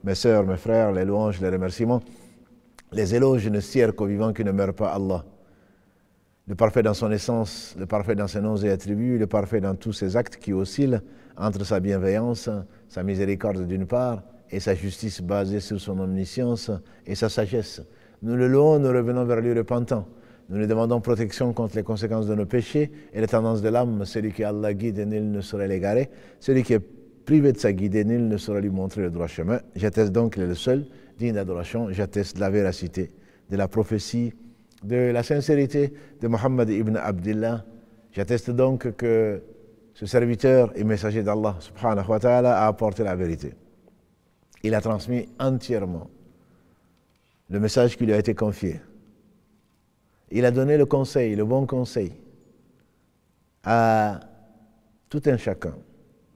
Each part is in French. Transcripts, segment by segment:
mes sœurs, mes frères, les louanges, les remerciements, les éloges ne sièrent qu'au vivant qui ne meurt pas, Allah. Le parfait dans son essence, le parfait dans ses noms et attributs, le parfait dans tous ses actes qui oscillent entre sa bienveillance, sa miséricorde d'une part, et sa justice basée sur son omniscience et sa sagesse. Nous le louons, nous revenons vers lui repentant. Nous lui demandons protection contre les conséquences de nos péchés et les tendances de l'âme. Celui qui Allah guide, nul ne saurait l'égarer. Celui qui est privé de sa guidée, nul ne saurait lui montrer le droit chemin. J'atteste donc qu'il est le seul digne d'adoration. J'atteste de la véracité, de la prophétie, de la sincérité de Muhammad ibn Abdillah. J'atteste donc que ce serviteur et messager d'Allah subhanahu wa ta'ala a apporté la vérité. Il a transmis entièrement le message qui lui a été confié. Il a donné le conseil, le bon conseil à tout un chacun.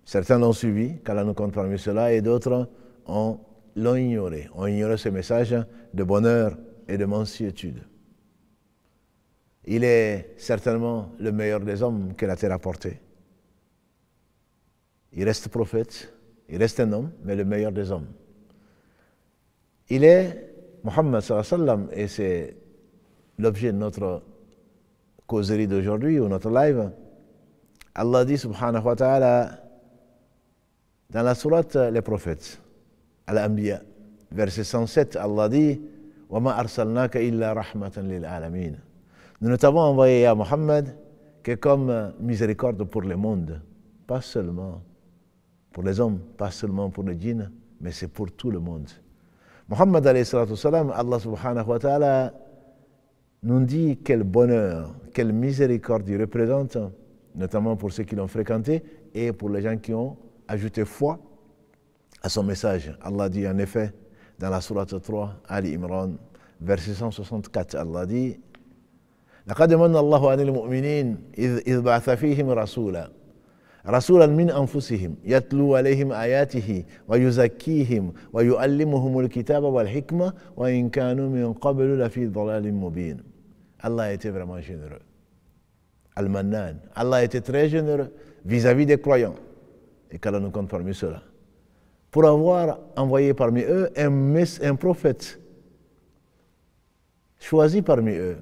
Certains l'ont suivi, qu'Allah nous compte parmi ceux-là, et d'autres l'ont ignoré. Ont ignoré ce message de bonheur et de mansuétude. Il est certainement le meilleur des hommes que la terre a porté. Il reste prophète, il reste un homme, mais le meilleur des hommes. Il est Muhammad sallallahu alayhi wa sallam, et c'est l'objet de notre causerie d'aujourd'hui ou notre live. Allah dit subhanahu wa ta'ala dans la sourate Les Prophètes, Al-Anbiya, verset 107, Allah dit wa ma arsalnaka illa rahmatan lil alamin. Nous ne t'avons envoyé à Muhammad que comme miséricorde pour le monde, pas seulement pour les hommes, pas seulement pour les djinns, mais c'est pour tout le monde. Muhammad alayhi salatu wassalam, Allah subhanahu wa ta'ala nous dit quel bonheur, quelle miséricorde il représente, notamment pour ceux qui l'ont fréquenté et pour les gens qui ont ajouté foi à son message. Allah dit en effet dans la sourate 3, Ali Imran, verset 164, Allah dit لقد من الله على المؤمنين إذ بعث فيهم رسولا من أنفسهم يتلو عليهم آياته ويزكيهم ويعلمهم الكتاب والحكمة وإن كانوا من قبل لفي ضلال مبين. Allah était vraiment généreux. Al-Mannan. Allah était très généreux vis-à-vis des croyants. Et qu'Allah nous compte parmi ceux-là. Pour avoir envoyé parmi eux un prophète choisi parmi eux,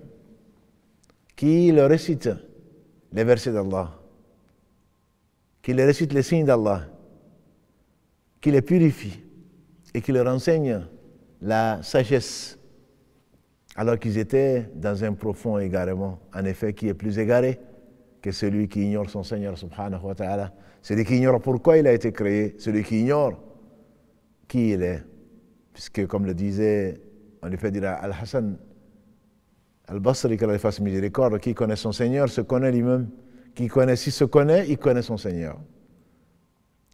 qui leur récite les versets d'Allah, qui leur récite les signes d'Allah, qui les purifie et qui leur enseigne la sagesse, alors qu'ils étaient dans un profond égarement. En effet, qui est plus égaré que celui qui ignore son Seigneur subhanahu wa ta'ala, celui qui ignore pourquoi il a été créé, celui qui ignore qui il est. Puisque comme le disait, on lui fait dire à Al-Hassan Al-Basri, qu'Allah fasse miséricorde, qui connaît son Seigneur se connaît lui-même. S'il se connaît, il connaît son Seigneur.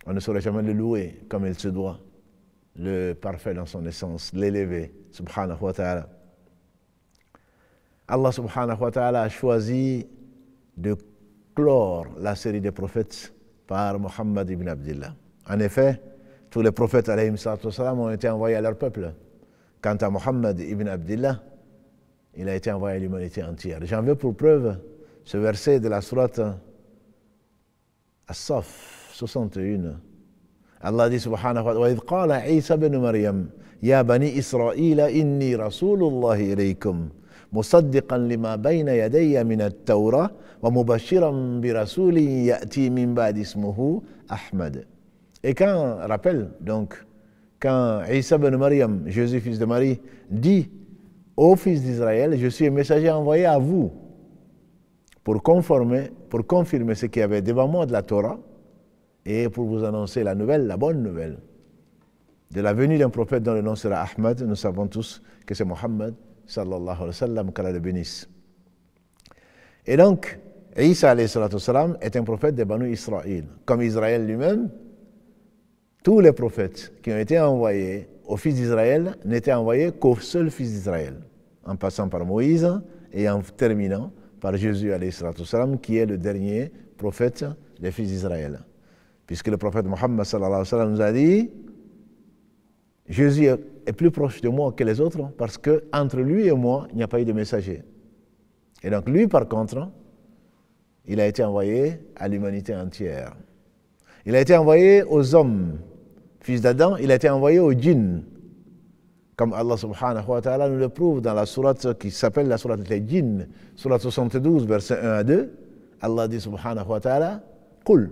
On ne saurait jamais le louer comme il se doit, le parfait dans son essence, l'élevé, subhanahu wa ta'ala. Allah subhanahu wa ta'ala a choisi de clore la série des prophètes par Muhammad ibn Abdillah. En effet, tous les prophètes alayhim salatu wassalam ont été envoyés à leur peuple. Quant à Muhammad ibn Abdillah, il a été envoyé à l'humanité entière. J'en veux pour preuve ce verset de la sourate As-Saf 61. Allah dit subhanahu wa ta'ala wa idh qala Isa ibn Maryam ya bani Israila inni rasulullahi ilaykum musaddiqan lima bayna yadayya min at-Tawrah wa mubashiran bi rasulin ya'ti min ba'di ismuhu Ahmad. Et rappelle donc, quand Isa ibn Maryam, Jésus fils de Marie, dit ô fils d'Israël, je suis un messager envoyé à vous pour confirmer ce qu'il y avait devant moi de la Torah et pour vous annoncer la nouvelle, la bonne nouvelle de la venue d'un prophète dont le nom sera Ahmad. Nous savons tous que c'est Muhammad sallallahu alayhi wa sallam, qu'Allah le bénisse. Et donc, Isa alayhi salatu wassalam est un prophète de Banu Israël. Comme Israël lui-même, tous les prophètes qui ont été envoyés aux fils d'Israël n'étaient envoyés qu'au seul fils d'Israël, en passant par Moïse et en terminant par Jésus alayhi salatu wassalam, qui est le dernier prophète des fils d'Israël. Puisque le prophète Muhammad sallallahu alayhi wa sallam nous a dit Jésus est plus proche de moi que les autres parce qu'entre lui et moi, il n'y a pas eu de messager. Et donc lui, par contre, il a été envoyé à l'humanité entière. Il a été envoyé aux hommes fils d'Adam, il a été envoyé aux djinns. Comme Allah subhanahu wa ta'ala nous le prouve dans la sourate qui s'appelle la sourate des djinns, sourate 72, versets 1 à 2. Allah dit subhanahu wa ta'ala, قُلْ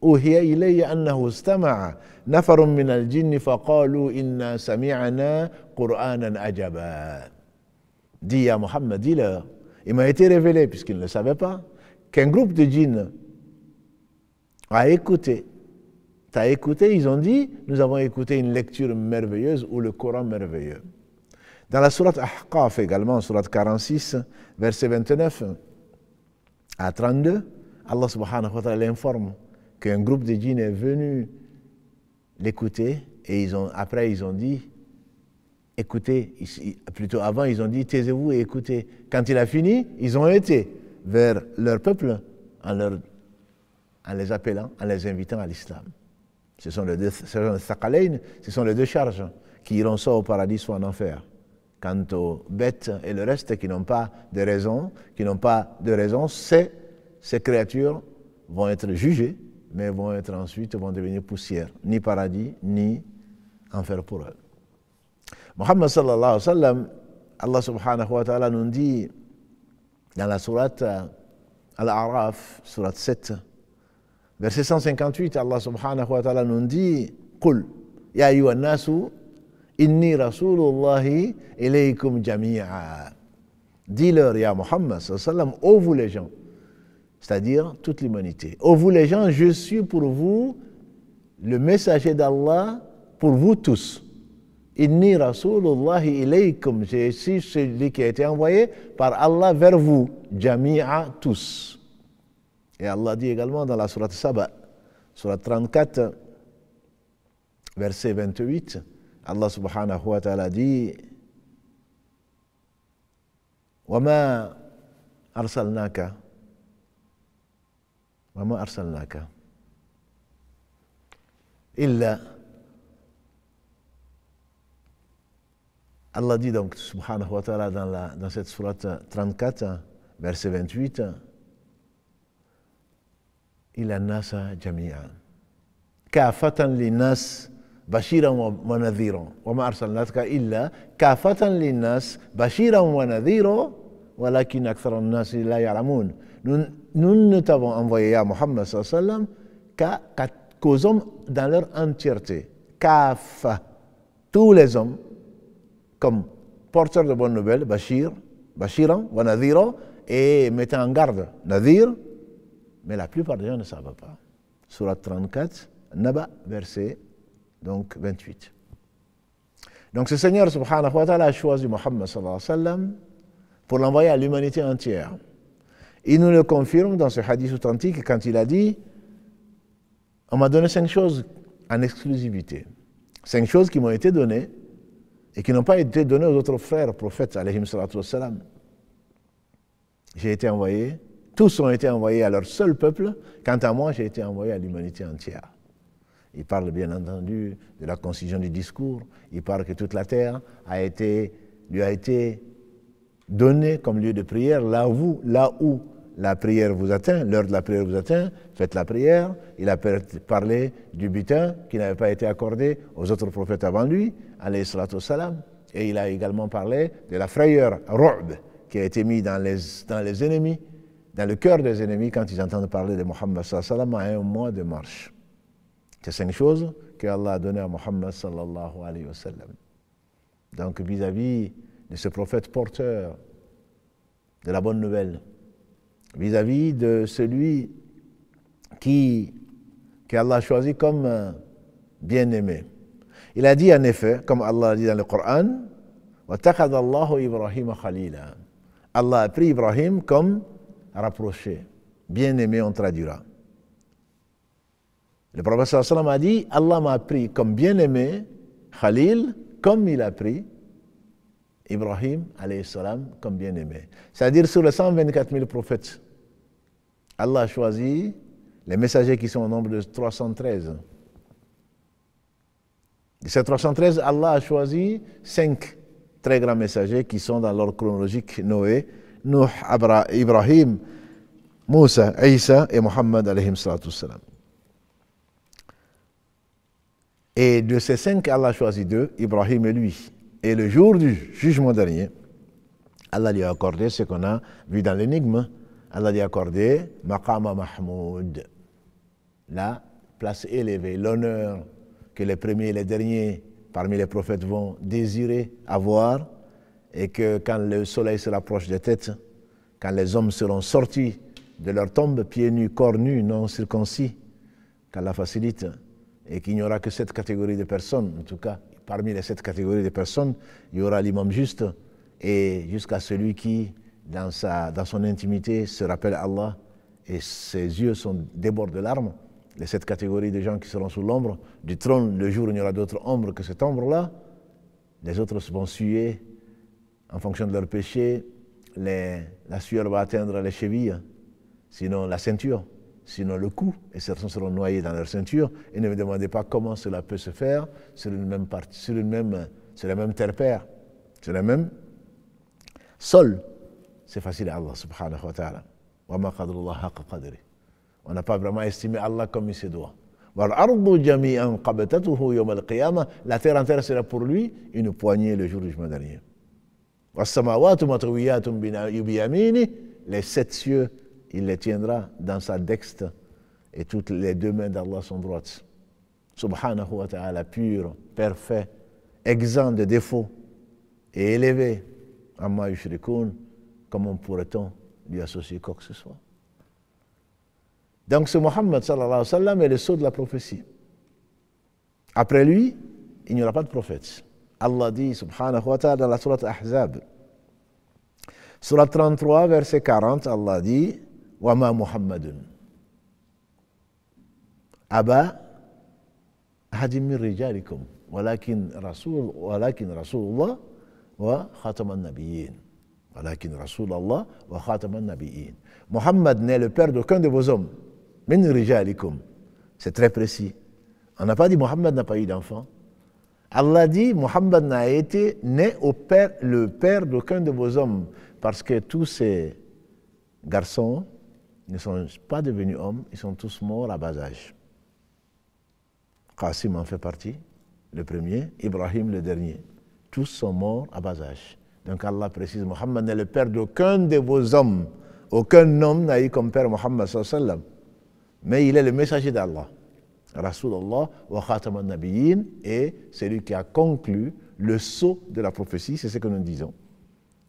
أُوحِيَ إِلَيَّ أَنَّهُ اسْتَمَعَ نَفَرٌ مِّنَ الْجِنِّ فَقَالُوا إِنَّا سَمِعْنَا قُرْآنًا عَجَبًا. Dis à Mohammed, dis-leur, il m'a été révélé, puisqu'il ne le savait pas, qu'un groupe de djinns a écouté. T'as écouté, ils ont dit, nous avons écouté une lecture merveilleuse ou le Coran merveilleux. Dans la sourate Ahqaf également, sourate 46, verset 29 à 32, Allah subhanahu wa ta'ala informe qu'un groupe de djinns est venu l'écouter et après ils ont dit, écoutez, plutôt avant ils ont dit, taisez-vous et écoutez. Quand il a fini, ils ont été vers leur peuple en les appelant, en les invitant à l'islam. Ce sont les deux thaqalayn, ce sont les deux charges qui iront soit au paradis, soit en enfer. Quant aux bêtes et le reste qui n'ont pas de raison, ces créatures vont être jugées, mais vont devenir poussière, ni paradis, ni enfer pour eux. Muhammad sallallahu alayhi wa sallam, Allah subhanahu wa ta'ala nous dit dans la sourate Al-A'raf, sourate 7, verset 158, Allah subhanahu wa ta'ala nous dit قُلْ يَا أَيُّهَا النَّاسُ إِنِّي رَسُولُ اللَّهِ إِلَيْكُمْ جَمِيعًا. Dis-leur, ya Muhammad sallallahu alayhi wa sallam, ô vous les gens, c'est-à-dire toute l'humanité. Ô vous les gens, je suis pour vous le messager d'Allah pour vous tous. Inni rasulullahi ilaykum, je suis celui qui a été envoyé par Allah vers vous, jami'a, tous. Et Allah dit également dans la sourate Saba, sourate 34, verset 28, Allah subhanahu wa ta'ala dit وَمَا أَرْسَلْنَاكَ إِلَّا. Allah dit donc, subhanahu wa ta'ala, dans cette sourate 34, verset 28, إِلَى النَّاسَ جَمِيعًا كَافَةً لِلنَّاسِ بَشِيرًا وَنَذِيرًا وَمَا أَرْسَلْنَاكَ إِلَّا كَافَةً لِلنَّاسِ بَشِيرًا وَنَذِيرًا وَلَكِنَّ أَكْثَرَ النَّاسِ لَا يَعْلَمُونَ. Nous ne t'avons envoyé à Muhammad sallallahu alayhi wa sallam qu'aux hommes dans leur entièreté. Kafa, tous les hommes, comme porteurs de bonnes nouvelles, Bashiran, wa Nadhira, et mettant en garde, Nadhir, mais la plupart des gens ne savent pas. Surat 34, Naba, verset donc 28. Donc ce Seigneur subhanahu wa ta'ala a choisi Muhammad sallallahu alayhi wa sallam pour l'envoyer à l'humanité entière. Il nous le confirme dans ce hadith authentique quand il a dit, on m'a donné 5 choses en exclusivité. 5 choses qui m'ont été données et qui n'ont pas été données aux autres frères prophètes, alayhim salatu wassalam. J'ai été envoyé, tous ont été envoyés à leur seul peuple, quant à moi, j'ai été envoyé à l'humanité entière. Il parle bien entendu de la concision du discours, il parle que toute la terre lui a été donnée comme lieu de prière, là où la prière vous atteint, l'heure de la prière vous atteint, faites la prière. Il a parlé du butin qui n'avait pas été accordé aux autres prophètes avant lui, alayhi salatu wassalam. Et il a également parlé de la frayeur, ru'b, qui a été mis dans les ennemis, dans le cœur des ennemis quand ils entendent parler de Muhammad sallallahu alayhi wa sallam à un mois de marche. C'est 5 choses que Allah a données à Muhammad sallallahu alayhi wa sallam. Donc vis-à-vis de ce prophète porteur de la bonne nouvelle, vis-à-vis de celui qu'Allah a choisi comme bien-aimé. Il a dit en effet, comme Allah a dit dans le Coran, وَاتَّخَذَ اللَّهُ إِبْرَاهِيمَ خَلِيلًا. Allah a pris Ibrahim comme rapproché, bien-aimé on traduira. Le prophète sallallahu alayhi wa sallam a dit, Allah m'a pris comme bien-aimé, Khalil, comme il a pris Ibrahim alayhi salam comme bien-aimé. C'est-à-dire sur les 124 000 prophètes, Allah a choisi les messagers qui sont au nombre de 313. De ces 313, Allah a choisi 5 très grands messagers qui sont dans l'ordre chronologique: Noé, Nuh, Ibrahim, Moussa, Isa et Muhammad alayhi salatu wassalam. Et de ces 5, Allah a choisi 2, Ibrahim et lui. Et le jour du jugement dernier, Allah lui a accordé ce qu'on a vu dans l'énigme. Allah lui a accordé Maqama Mahmoud, la place élevée, l'honneur que les premiers et les derniers parmi les prophètes vont désirer avoir, et que quand le soleil se rapproche des têtes, quand les hommes seront sortis de leur tombe, pieds nus, corps nus, non circoncis, qu'Allah facilite, et qu'il n'y aura que 7 catégories de personnes, en tout cas, parmi les 7 catégories de personnes, il y aura l'imam juste, et jusqu'à celui qui, dans son intimité, se rappelle Allah, et ses yeux débordent de larmes. Les 7 catégories de gens qui seront sous l'ombre du trône, le jour où il n'y aura d'autre ombre que cette ombre-là, les autres vont suer en fonction de leur péché, la sueur va atteindre les chevilles, sinon la ceinture, sinon le cou, et certains seront noyés dans leur ceinture. Et ne me demandez pas comment cela peut se faire sur la même terre-père, sur le même sol. C'est facile à Allah subhanahu wa ta'ala. Wa ma qadrullah haqqa qadri. On n'a pas vraiment estimé Allah comme il se doit. La terre entière sera pour lui une poignée le jour du jugement dernier. Les 7 cieux, il les tiendra dans sa dextre, et toutes les 2 mains d'Allah sont droites. Subhanahu wa ta'ala, pur, parfait, exempt de défauts et élevé. Amma yushrikoun, comment pourrait-on lui associer quoi que ce soit? Donc ce Muhammad sallallahu alayhi wa sallam est le sceau de la prophétie. Après lui, il n'y aura pas de prophète. Allah dit, subhanahu wa ta'ala, dans la sourate Ahzab, surat 33, verset 40, Allah dit, wa ma Muhammadun aba ahadim min rijalikum walakin Rasulullah wa khataman nabiyyin. Walakin Rasulullah wa khataman nabiyyin. Muhammad n'est le père d'aucun de vos hommes. Min rijalikum. C'est très précis. On n'a pas dit Muhammad n'a pas eu d'enfant. Allah dit Muhammad n'a été né le père d'aucun de vos hommes, parce que tous ces garçons ne sont pas devenus hommes, ils sont tous morts à bas âge. Qasim en fait partie, le premier, Ibrahim le dernier. Tous sont morts à bas âge. Donc Allah précise, Muhammad n'est le père d'aucun de vos hommes. Aucun homme n'a eu comme père Muhammad sallallahu alayhi wa sallam. Mais il est le messager d'Allah. Rasulullah wa khataman nabiyyin, et c'est lui qui a conclu le sceau de la prophétie, c'est ce que nous disons.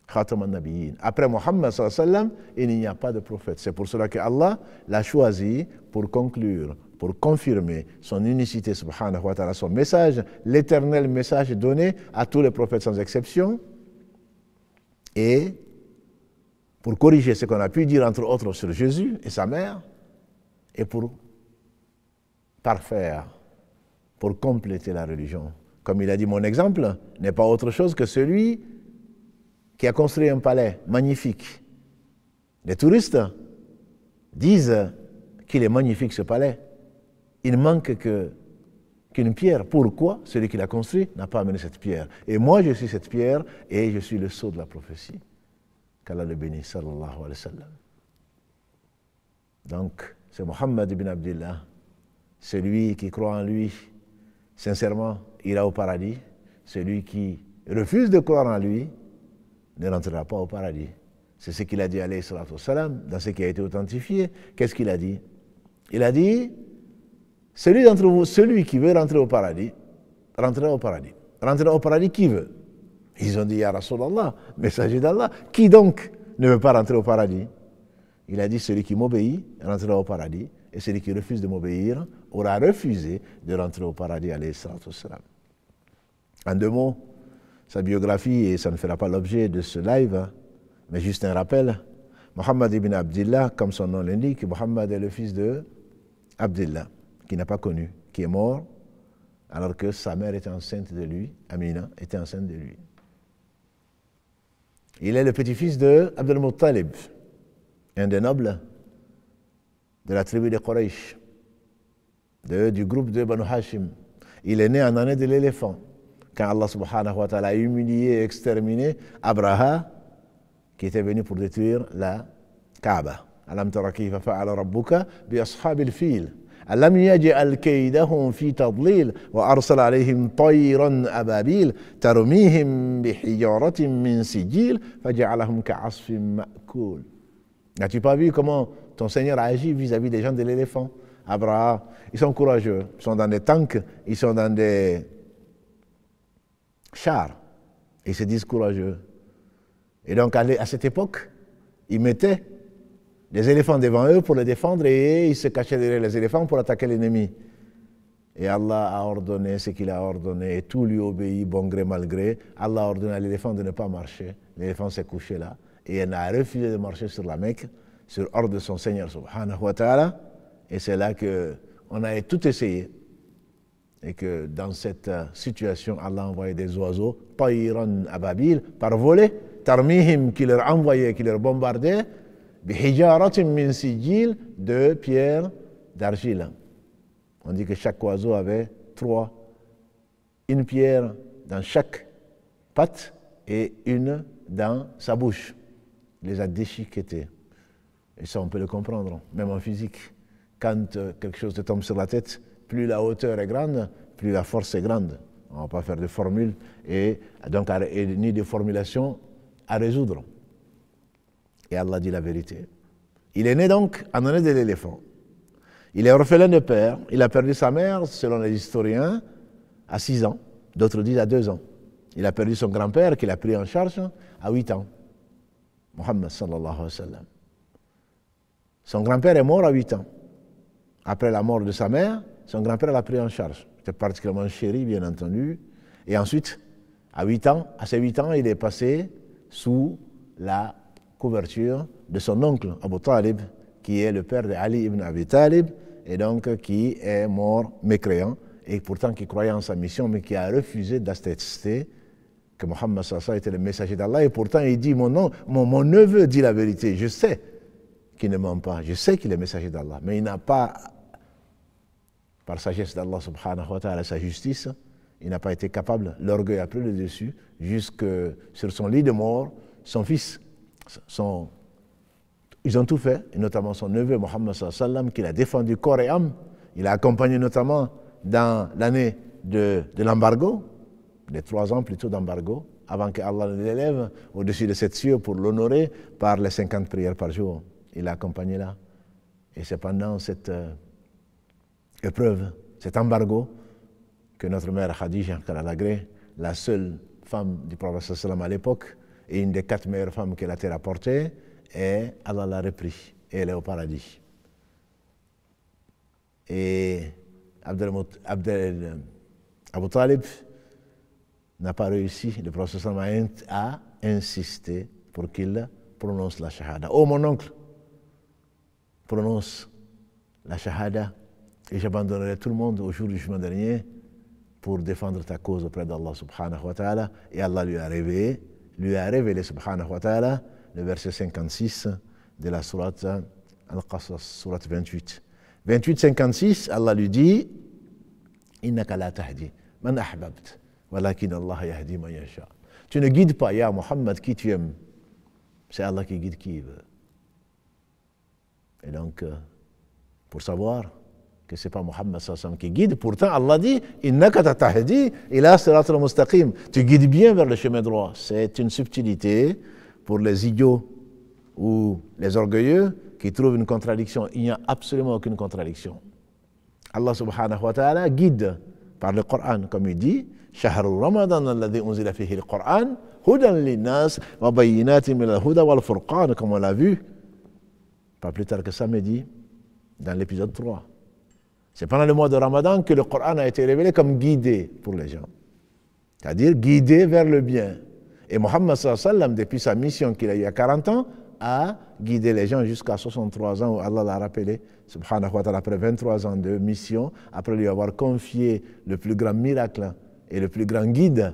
Khataman nabiyyin. Après Muhammad sallallahu alayhi wa sallam, il n'y a pas de prophète. C'est pour cela que Allah l'a choisi pour conclure, pour confirmer son unicité subhanahu wa ta'ala, son message, l'éternel message donné à tous les prophètes sans exception, et pour corriger ce qu'on a pu dire entre autres sur Jésus et sa mère, et pour parfaire, pour compléter la religion. Comme il a dit, mon exemple n'est pas autre chose que celui qui a construit un palais magnifique. Les touristes disent qu'il est magnifique ce palais. Il ne manque qu'une pierre. Pourquoi celui qui l'a construit n'a pas amené cette pierre? Et moi, je suis cette pierre, et je suis le sceau de la prophétie. Qu'Allah le bénisse, sallallahu alayhi wa sallam. Donc, c'est Muhammad ibn Abdillah, celui qui croit en lui, sincèrement, ira au paradis. Celui qui refuse de croire en lui ne rentrera pas au paradis. C'est ce qu'il a dit, alayhi salatu wassalam, dans ce qui a été authentifié. Qu'est-ce qu'il a dit? Il a dit, celui d'entre vous, celui qui veut rentrer au paradis, rentrera au paradis. Rentrera au paradis qui veut? Ils ont dit, ya Rasulallah, messager d'Allah, qui donc ne veut pas rentrer au paradis? Il a dit, celui qui m'obéit rentrera au paradis, et celui qui refuse de m'obéir aura refusé de rentrer au paradis, alayhi salatu wassalam. En 2 mots, sa biographie, et ça ne fera pas l'objet de ce live, mais juste un rappel. Muhammad ibn Abdillah, comme son nom l'indique, Muhammad est le fils de Abdillah, qui n'a pas connu, qui est mort, alors que sa mère était enceinte de lui, Amina était enceinte de lui. Il est le petit-fils de Abdul Muttalib, un des nobles de la tribu de Quraysh, du groupe de Banu Hashim. Il est né en année de l'éléphant, quand Allah subhanahu wa ta'ala a humilié et exterminé Abraha, qui était venu pour détruire la Kaaba. Alam tara kayfa fa'ala rabbuka bi ashabil fil ألم يجعل كيدهم في تضليل وأرسل عليهم طيرا أبابيل ترميهم بحجارة من سجيل فجعلهم كعصف مأكول. N'as-tu pas vu comment ton Seigneur agit vis-à-vis des gens de l'éléphant? Abraham, ils sont courageux, ils sont dans des tanks, ils sont dans des chars, et ils se disent courageux. Et donc à cette époque, ils mettaient des éléphants devant eux pour les défendre et ils se cachaient derrière les éléphants pour attaquer l'ennemi. Et Allah a ordonné ce qu'il a ordonné et tout lui obéit, bon gré, mal gré. Allah a ordonné à l'éléphant de ne pas marcher. L'éléphant s'est couché là et il a refusé de marcher sur la Mecque, sur ordre de son Seigneur subhanahu wa ta'ala. Et c'est là qu'on a tout essayé. Et que dans cette situation, Allah a envoyé des oiseaux, Tayran Ababil, par volée, Tarmihim, qui leur envoyait, qui leur bombardait, Bihijaratin min sijil, de pierres d'argile. On dit que chaque oiseau avait une pierre dans chaque patte et une dans sa bouche. Il les a déchiquetés. Et ça, on peut le comprendre, même en physique. Quand quelque chose te tombe sur la tête, plus la hauteur est grande, plus la force est grande. On ne va pas faire de formules et donc ni de formulations à résoudre. Et Allah dit la vérité. Il est né donc en année de l'éléphant. Il est orphelin de père. Il a perdu sa mère, selon les historiens, à 6 ans. D'autres disent à 2 ans. Il a perdu son grand-père qu'il a pris en charge à 8 ans. Muhammad sallallahu alayhi wa sallam. Son grand-père est mort à 8 ans. Après la mort de sa mère, son grand-père l'a pris en charge. C'était particulièrement chéri, bien entendu. Et ensuite, à ses 8 ans, il est passé sous la couverture de son oncle, Abu Talib, qui est le père de Ali ibn Abi Talib, et donc qui est mort mécréant, et pourtant qui croyait en sa mission, mais qui a refusé d'attester que Muhammad sallallahu alayhi wa sallam était le messager d'Allah, et pourtant il dit, mon neveu dit la vérité, je sais qu'il ne ment pas, je sais qu'il est messager d'Allah, mais il n'a pas, par sagesse d'Allah subhanahu wa ta'ala, sa justice, il n'a pas été capable, l'orgueil a pris le dessus, jusque sur son lit de mort, son fils, ils ont tout fait, et notamment son neveu Muhammad sallallahu alayhi wa sallam, qu'il a défendu corps et âme. Il a accompagné notamment dans l'année de l'embargo, les 3 ans plutôt d'embargo, avant que Allah ne l'élève au-dessus de cette cieux pour l'honorer par les 50 prières par jour. Il l'a accompagné là. Et c'est pendant cette épreuve, cet embargo, que notre mère Khadija, la seule femme du prophète sallallahu alayhi wa sallam à l'époque, et une des 4 meilleures femmes que la terre a portées, et Allah l'a repris, et elle est au paradis. Et Abu Talib n'a pas réussi, le prophète sallallahu alayhi wa sallam a insisté pour qu'il prononce la shahada. Oh mon oncle, prononce la shahada, et j'abandonnerai tout le monde au jour du jugement dernier pour défendre ta cause auprès d'Allah subhanahu wa ta'ala. Et Allah lui a révélé subhanahu wa ta'ala le verset 56 de la sourate Al-Qasas, sourate 28. 28-56, Allah lui dit Innaka la tahdi man ahbabt, walakin Allah yahdi man yasha. Tu ne guides pas, ya Muhammad, qui tu aimes. C'est Allah qui guide qui il veut. Et donc, pour savoir que ce n'est pas Muhammad sallallahu alayhi wa sallam qui guide, pourtant Allah dit Innaka tahdi ila siratal mustaqim. Tu guides bien vers le chemin droit. C'est une subtilité pour les idiots ou les orgueilleux qui trouvent une contradiction. Il n'y a absolument aucune contradiction. Allah subhanahu wa ta'ala guide par le Coran, comme il dit Shahrul Ramadan alladhi unzila fihi al-Qur'an hudan linnas wa bayyinatin min al-huda wal furqan, comme on l'a vu pas plus tard que samedi dans l'épisode 3. C'est pendant le mois de Ramadan que le Coran a été révélé comme guidé pour les gens, c'est-à-dire guidé vers le bien. Et Muhammad sallallahu alayhi wa sallam, depuis sa mission qu'il a eu il y a 40 ans, a guidé les gens jusqu'à 63 ans où Allah l'a rappelé, subhanahu wa ta'ala, après 23 ans de mission, après lui avoir confié le plus grand miracle et le plus grand guide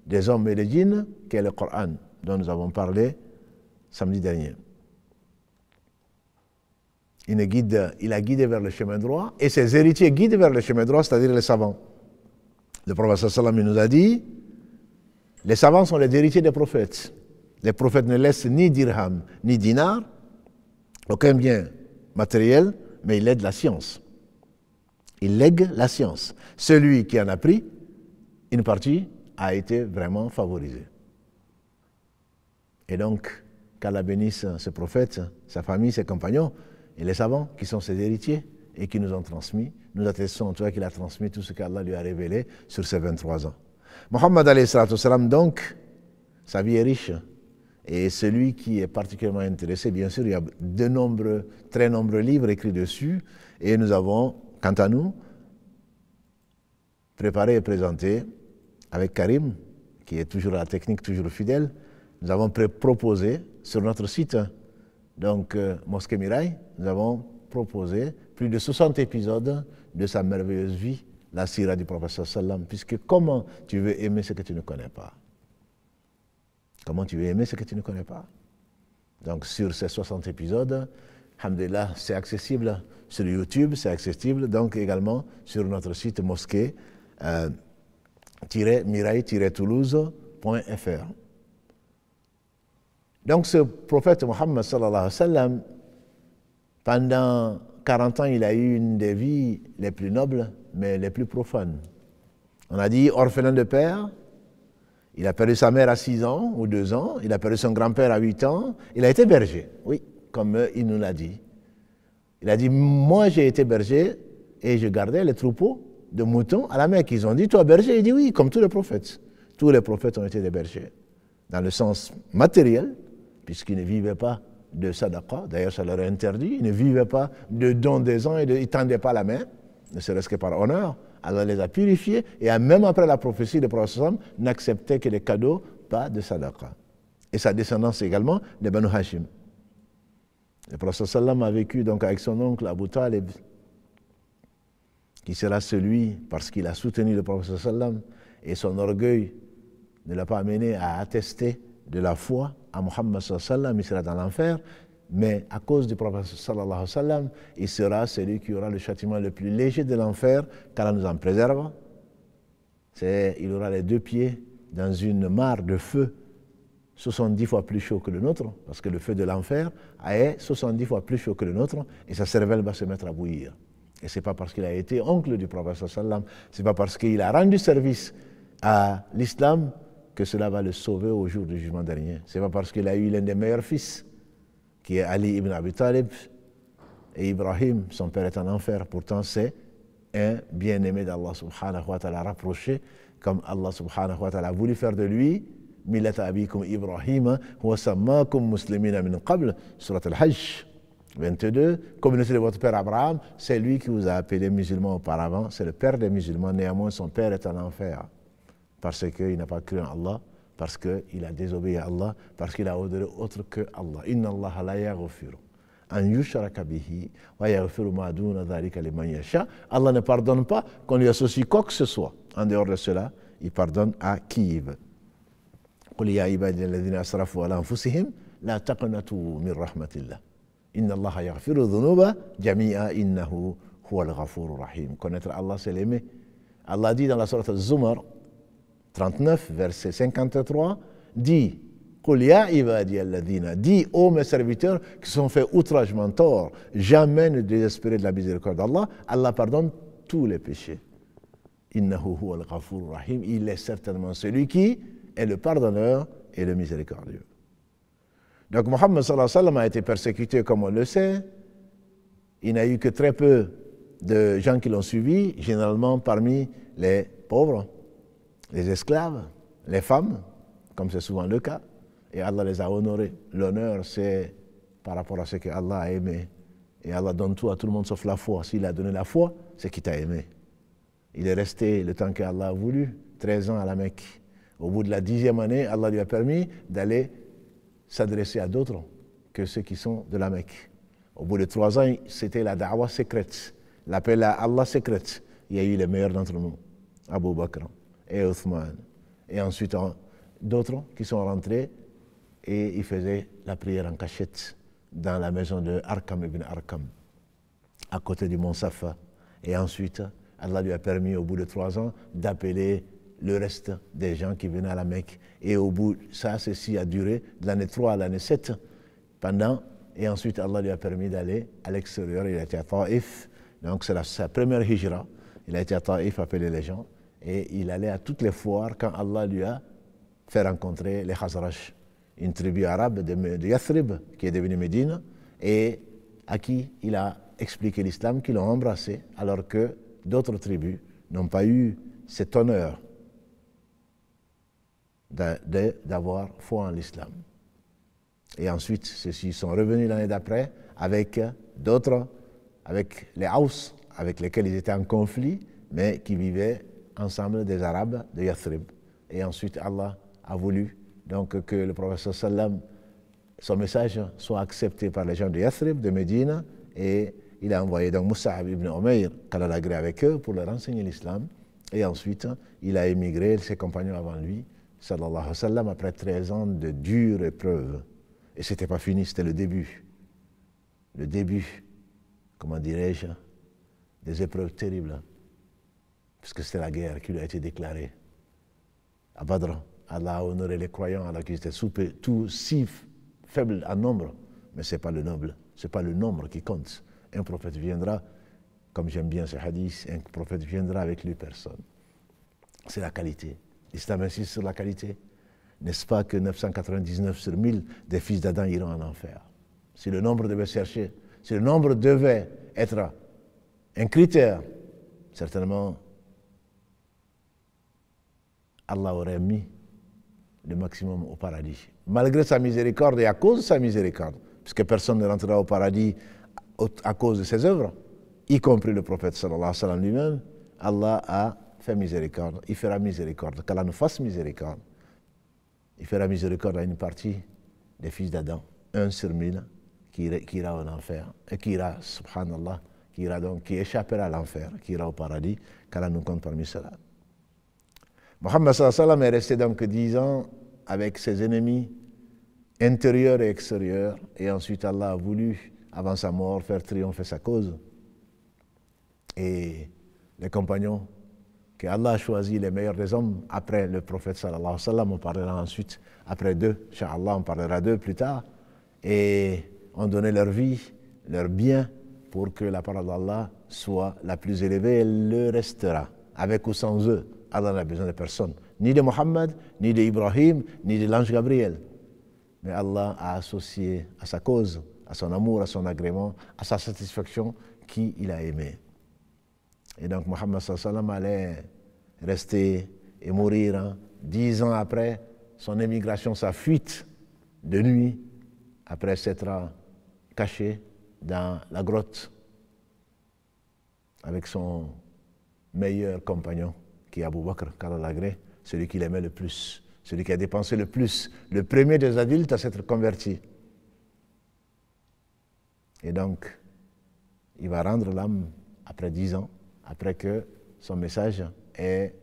des hommes et des djinns, qui est le Coran, dont nous avons parlé samedi dernier. Il a guidé vers le chemin droit, et ses héritiers guident vers le chemin droit, c'est-à-dire les savants. Le prophète sallallahu alayhi wa sallam nous a dit les savants sont les héritiers des prophètes. Les prophètes ne laissent ni dirham, ni dinar, aucun bien matériel, mais ils aident la science. Il lègue la science. Celui qui en a pris, une partie a été vraiment favorisée. Et donc, qu'Allah bénisse ce prophète, sa famille, ses compagnons et les savants qui sont ses héritiers et qui nous ont transmis. Nous attestons en tout cas qu'il a transmis tout ce qu'Allah lui a révélé sur ses 23 ans. Mohammed alayhi salatu wassalam, donc, sa vie est riche. Et celui qui est particulièrement intéressé, bien sûr, il y a très nombreux livres écrits dessus. Et nous avons, quant à nous, préparé et présenté avec Karim, qui est toujours à la technique, toujours fidèle, nous avons proposé sur notre site, donc Mosquée Mirail, nous avons proposé plus de 60 épisodes de sa merveilleuse vie, la sira du prophète sallam, puisque comment tu veux aimer ce que tu ne connais pas? Comment tu veux aimer ce que tu ne connais pas? Donc sur ces 60 épisodes, alhamdoulilah, c'est accessible sur YouTube, c'est accessible donc également sur notre site mosquée-mirail-toulouse.fr. Donc ce prophète Mohammed sallallahu alayhi wa sallam, pendant 40 ans, il a eu une des vies les plus nobles, mais les plus profanes. On a dit orphelin de père, il a perdu sa mère à 6 ans ou 2 ans, il a perdu son grand-père à 8 ans, il a été berger, oui, comme il nous l'a dit. Il a dit, moi j'ai été berger et je gardais les troupeaux de moutons à la Mecque. Ils ont dit, toi berger? Il dit oui, comme tous les prophètes. Tous les prophètes ont été des bergers, dans le sens matériel, puisqu'ils ne vivaient pas de sadaqa, d'ailleurs ça leur est interdit, ils ne vivaient pas de dons des ans et ils ne tendaient pas la main, ne serait-ce que par honneur. Allah les a purifiés et même après la prophétie de prophète n'acceptait que les cadeaux, pas de sadaqa. Et sa descendance également de Banu Hashim. Le prophète sallam a vécu donc avec son oncle Abu Talib, qui sera celui, parce qu'il a soutenu le prophète sallam, et son orgueil ne l'a pas amené à attester de la foi à Muhammad sallam, il sera dans l'enfer, mais à cause du prophète sallallahu alayhi wa sallam, il sera celui qui aura le châtiment le plus léger de l'enfer, qu'Allah nous en préserve. Il aura les 2 pieds dans une mare de feu 70 fois plus chaud que le nôtre, parce que le feu de l'enfer est 70 fois plus chaud que le nôtre, et sa cervelle va se mettre à bouillir. Et ce n'est pas parce qu'il a été oncle du prophète sallam, ce n'est pas parce qu'il a rendu service à l'islam que cela va le sauver au jour du jugement dernier. Ce n'est pas parce qu'il a eu l'un des meilleurs fils, qui est Ali ibn Abi Talib, et Ibrahim, son père est en enfer. Pourtant, c'est un bien-aimé d'Allah subhanahu wa ta'ala rapproché, comme Allah subhanahu wa ta'ala a voulu faire de lui, Millata abikum Ibrahim, wa sammakum muslimina min qabl, surat al-Hajj 22, communauté de votre père Abraham, c'est lui qui vous a appelé musulman auparavant, c'est le père des musulmans, néanmoins son père est en enfer, parce qu'il n'a pas cru en Allah, parce qu'il a désobéi à Allah, parce qu'il a adoré autre que Allah. Inna Allah la yaghfiru an yushraka bihi wa yaghfiru ma duna dhalika liman yasha. Allah ne pardonne pas qu'on lui associe quoi que ce soit. En dehors de cela, il pardonne à qui il veut. Qul ya ibadi alladhina asrafu ala anfusihim la taqnatu min rahmatillah. Inna Allah yaghfiru dhunuba jami'a innahu huwal ghafurur rahim. Connaître Allah, c'est l'aimer. Allah dit dans la sourate Az-Zumar 39, verset 53, dit Qul ya ibadi alladhina, dis ô mes serviteurs qui sont fait outragement tort, jamais ne désespérez de la miséricorde d'Allah, Allah pardonne tous les péchés. Innahu huwal ghafurur rahim, il est certainement celui qui est le pardonneur et le miséricordieux. Donc Mohammed sallallahu alayhi wa sallam a été persécuté comme on le sait, il n'a eu que très peu de gens qui l'ont suivi, généralement parmi les pauvres, les esclaves, les femmes, comme c'est souvent le cas, et Allah les a honorés. L'honneur, c'est par rapport à ce que Allah a aimé. Et Allah donne tout à tout le monde sauf la foi. S'il a donné la foi, c'est qu'il t'a aimé. Il est resté le temps qu'Allah a voulu, 13 ans à la Mecque. Au bout de la 10e année, Allah lui a permis d'aller s'adresser à d'autres que ceux qui sont de la Mecque. Au bout de 3 ans, c'était la da'wa secrète, l'appel à Allah secrète. Il y a eu les meilleurs d'entre nous, Abu Bakr et Uthman, et ensuite d'autres qui sont rentrés et ils faisaient la prière en cachette dans la maison de Arkam ibn Arkam, à côté du mont Safa. Et ensuite, Allah lui a permis au bout de 3 ans d'appeler le reste des gens qui venaient à la Mecque. Et au bout, ceci a duré de l'année 3 à l'année 7, et ensuite Allah lui a permis d'aller à l'extérieur, il était à Taif, donc c'est sa première hijra. Il a été à Taïf appeler les gens et il allait à toutes les foires quand Allah lui a fait rencontrer les Khazraj, une tribu arabe de Yathrib qui est devenue Médine et à qui il a expliqué l'islam, qui l'ont embrassé, alors que d'autres tribus n'ont pas eu cet honneur d'avoir foi en l'islam. Et ensuite, ceux-ci sont revenus l'année d'après avec d'autres, avec les Haus, avec lesquels ils étaient en conflit, mais qui vivaient ensemble, des Arabes de Yathrib. Et ensuite, Allah a voulu donc que le prophète sallam, son message soit accepté par les gens de Yathrib, de Médine, et il a envoyé donc Mus'ab ibn Umayr, qu'Allah a agréé avec eux, pour leur enseigner l'islam. Et ensuite, il a émigré, ses compagnons avant lui, sallallahu alayhi wa sallam, après 13 ans de dures épreuves. Et ce n'était pas fini, c'était le début. Le début, comment dirais-je, des épreuves terribles. Puisque c'était la guerre qui lui a été déclarée. À Badr, Allah a honoré les croyants alors qu'ils étaient tous si faibles en nombre. Mais ce n'est pas le noble, ce n'est pas le nombre qui compte. Un prophète viendra, comme j'aime bien ce hadith, un prophète viendra avec lui personne. C'est la qualité. L'islam insiste sur la qualité. N'est-ce pas que 999 sur 1000 des fils d'Adam iront en enfer? Si le nombre devait chercher, si le nombre devait être un critère, certainement, Allah aurait mis le maximum au paradis. Malgré sa miséricorde et à cause de sa miséricorde, puisque personne ne rentrera au paradis à cause de ses œuvres, y compris le prophète sallallahu alayhi wa sallam lui-même, Allah a fait miséricorde. Il fera miséricorde, qu'Allah nous fasse miséricorde. Il fera miséricorde à une partie des fils d'Adam, 1 sur 1000, qui ira en enfer, et qui ira, subhanallah, qui échappera à l'enfer, qui ira au paradis, qu'Allah nous compte parmi cela. Mohammed sallallahu alayhi wa sallam est resté donc 10 ans avec ses ennemis intérieurs et extérieurs, et ensuite Allah a voulu, avant sa mort, faire triompher sa cause. Et les compagnons que Allah a choisi, les meilleurs des hommes, après le prophète sallallahu alayhi wa sallam, on parlera ensuite, après d'eux, Inch'Allah, on parlera d'eux plus tard, et ont donné leur vie, leur bien, pour que la parole d'Allah soit la plus élevée, elle le restera, avec ou sans eux. Allah n'a besoin de personne, ni de Mohammed, ni d'Ibrahim, ni de l'ange Gabriel. Mais Allah a associé à sa cause, à son amour, à son agrément, à sa satisfaction, qui il a aimé. Et donc Mohammed sallallahu alayhi wa sallam allait rester et mourir 10 ans après son émigration, sa fuite de nuit, après s'être caché dans la grotte avec son meilleur compagnon, qui est Abu Bakr, qu'Allah l'agrée, celui qu'il aimait le plus, celui qui a dépensé le plus, le premier des adultes à s'être converti. Et donc, il va rendre l'âme après 10 ans, après que son message ait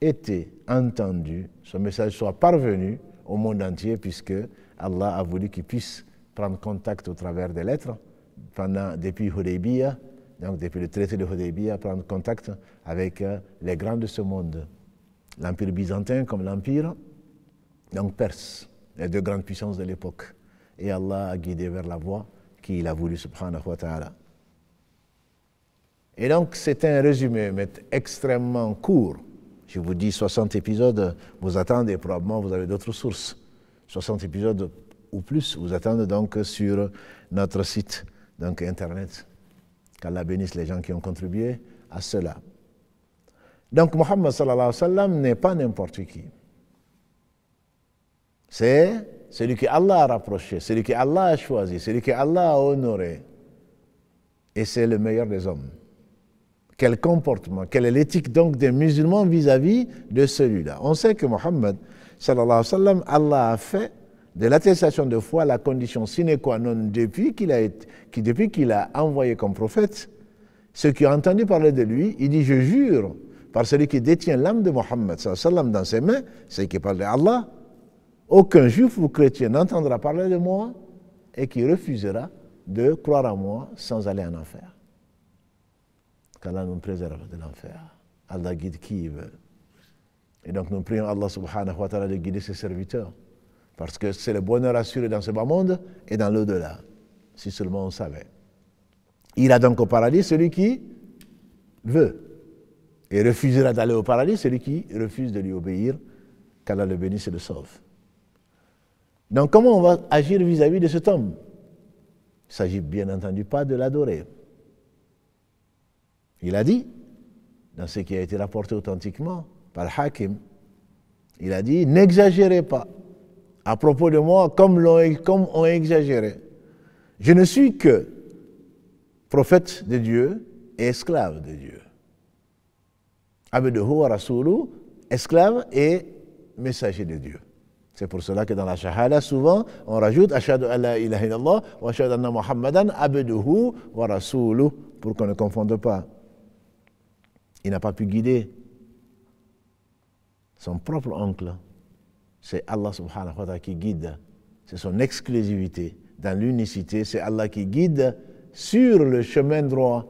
été entendu, son message soit parvenu au monde entier, puisque Allah a voulu qu'il puisse prendre contact au travers des lettres, depuis Hudaybiyah, donc depuis le traité de Hudaybiyah, prendre contact avec les grands de ce monde, l'empire byzantin comme l'empire donc perse, les deux grandes puissances de l'époque. Et Allah a guidé vers la voie qu'il a voulu, subhanahu wa ta'ala. Et donc c'est un résumé, mais extrêmement court. Je vous dis 60 épisodes, vous attendez, probablement vous avez d'autres sources. 60 épisodes ou plus vous attendent donc sur notre site, donc internet. Qu'Allah bénisse les gens qui ont contribué à cela. Donc Mohammed sallallahu alayhi wa sallam n'est pas n'importe qui. C'est celui que Allah a rapproché, celui que Allah a choisi, celui que Allah a honoré. Et c'est le meilleur des hommes. Quel comportement, quelle est l'éthique donc des musulmans vis-à-vis de celui-là? On sait que Mohammed sallallahu alayhi wa sallam, Allah a fait de l'attestation de foi la condition sine qua non depuis qu'il a envoyé comme prophète. Ceux qui ont entendu parler de lui, il dit: je jure par celui qui détient l'âme de Mohammed sallallahu alayhi wa sallam dans ses mains, celui qui parle d'Allah, aucun juif ou chrétien n'entendra parler de moi et qui refusera de croire à moi sans aller en enfer. Qu'Allah nous préserve de l'enfer. Allah guide qui il veut. Et donc nous prions Allah subhanahu wa ta'ala de guider ses serviteurs. Parce que c'est le bonheur assuré dans ce bas monde et dans l'au-delà. Si seulement on savait. Il a donc au paradis celui qui veut. Et refusera d'aller au paradis celui qui refuse de lui obéir, qu'Allah le bénisse et le sauve. Donc comment on va agir vis-à-vis de cet homme? Il ne s'agit bien entendu pas de l'adorer. Il a dit, dans ce qui a été rapporté authentiquement par Hakim, il a dit, n'exagérez pas à propos de moi comme on exagéré. Je ne suis que prophète de Dieu et esclave de Dieu. Abduhu wa Rasuluhu, esclave et messager de Dieu. C'est pour cela que dans la shahada, souvent, on rajoute Ashhadu an la ilaha illallah wa ashhadu anna Muhammadan abduhu wa rasuluhu, pour qu'on ne confonde pas. Il n'a pas pu guider son propre oncle. C'est Allah subhanahu wa ta'ala qui guide. C'est son exclusivité. Dans l'unicité, c'est Allah qui guide sur le chemin droit.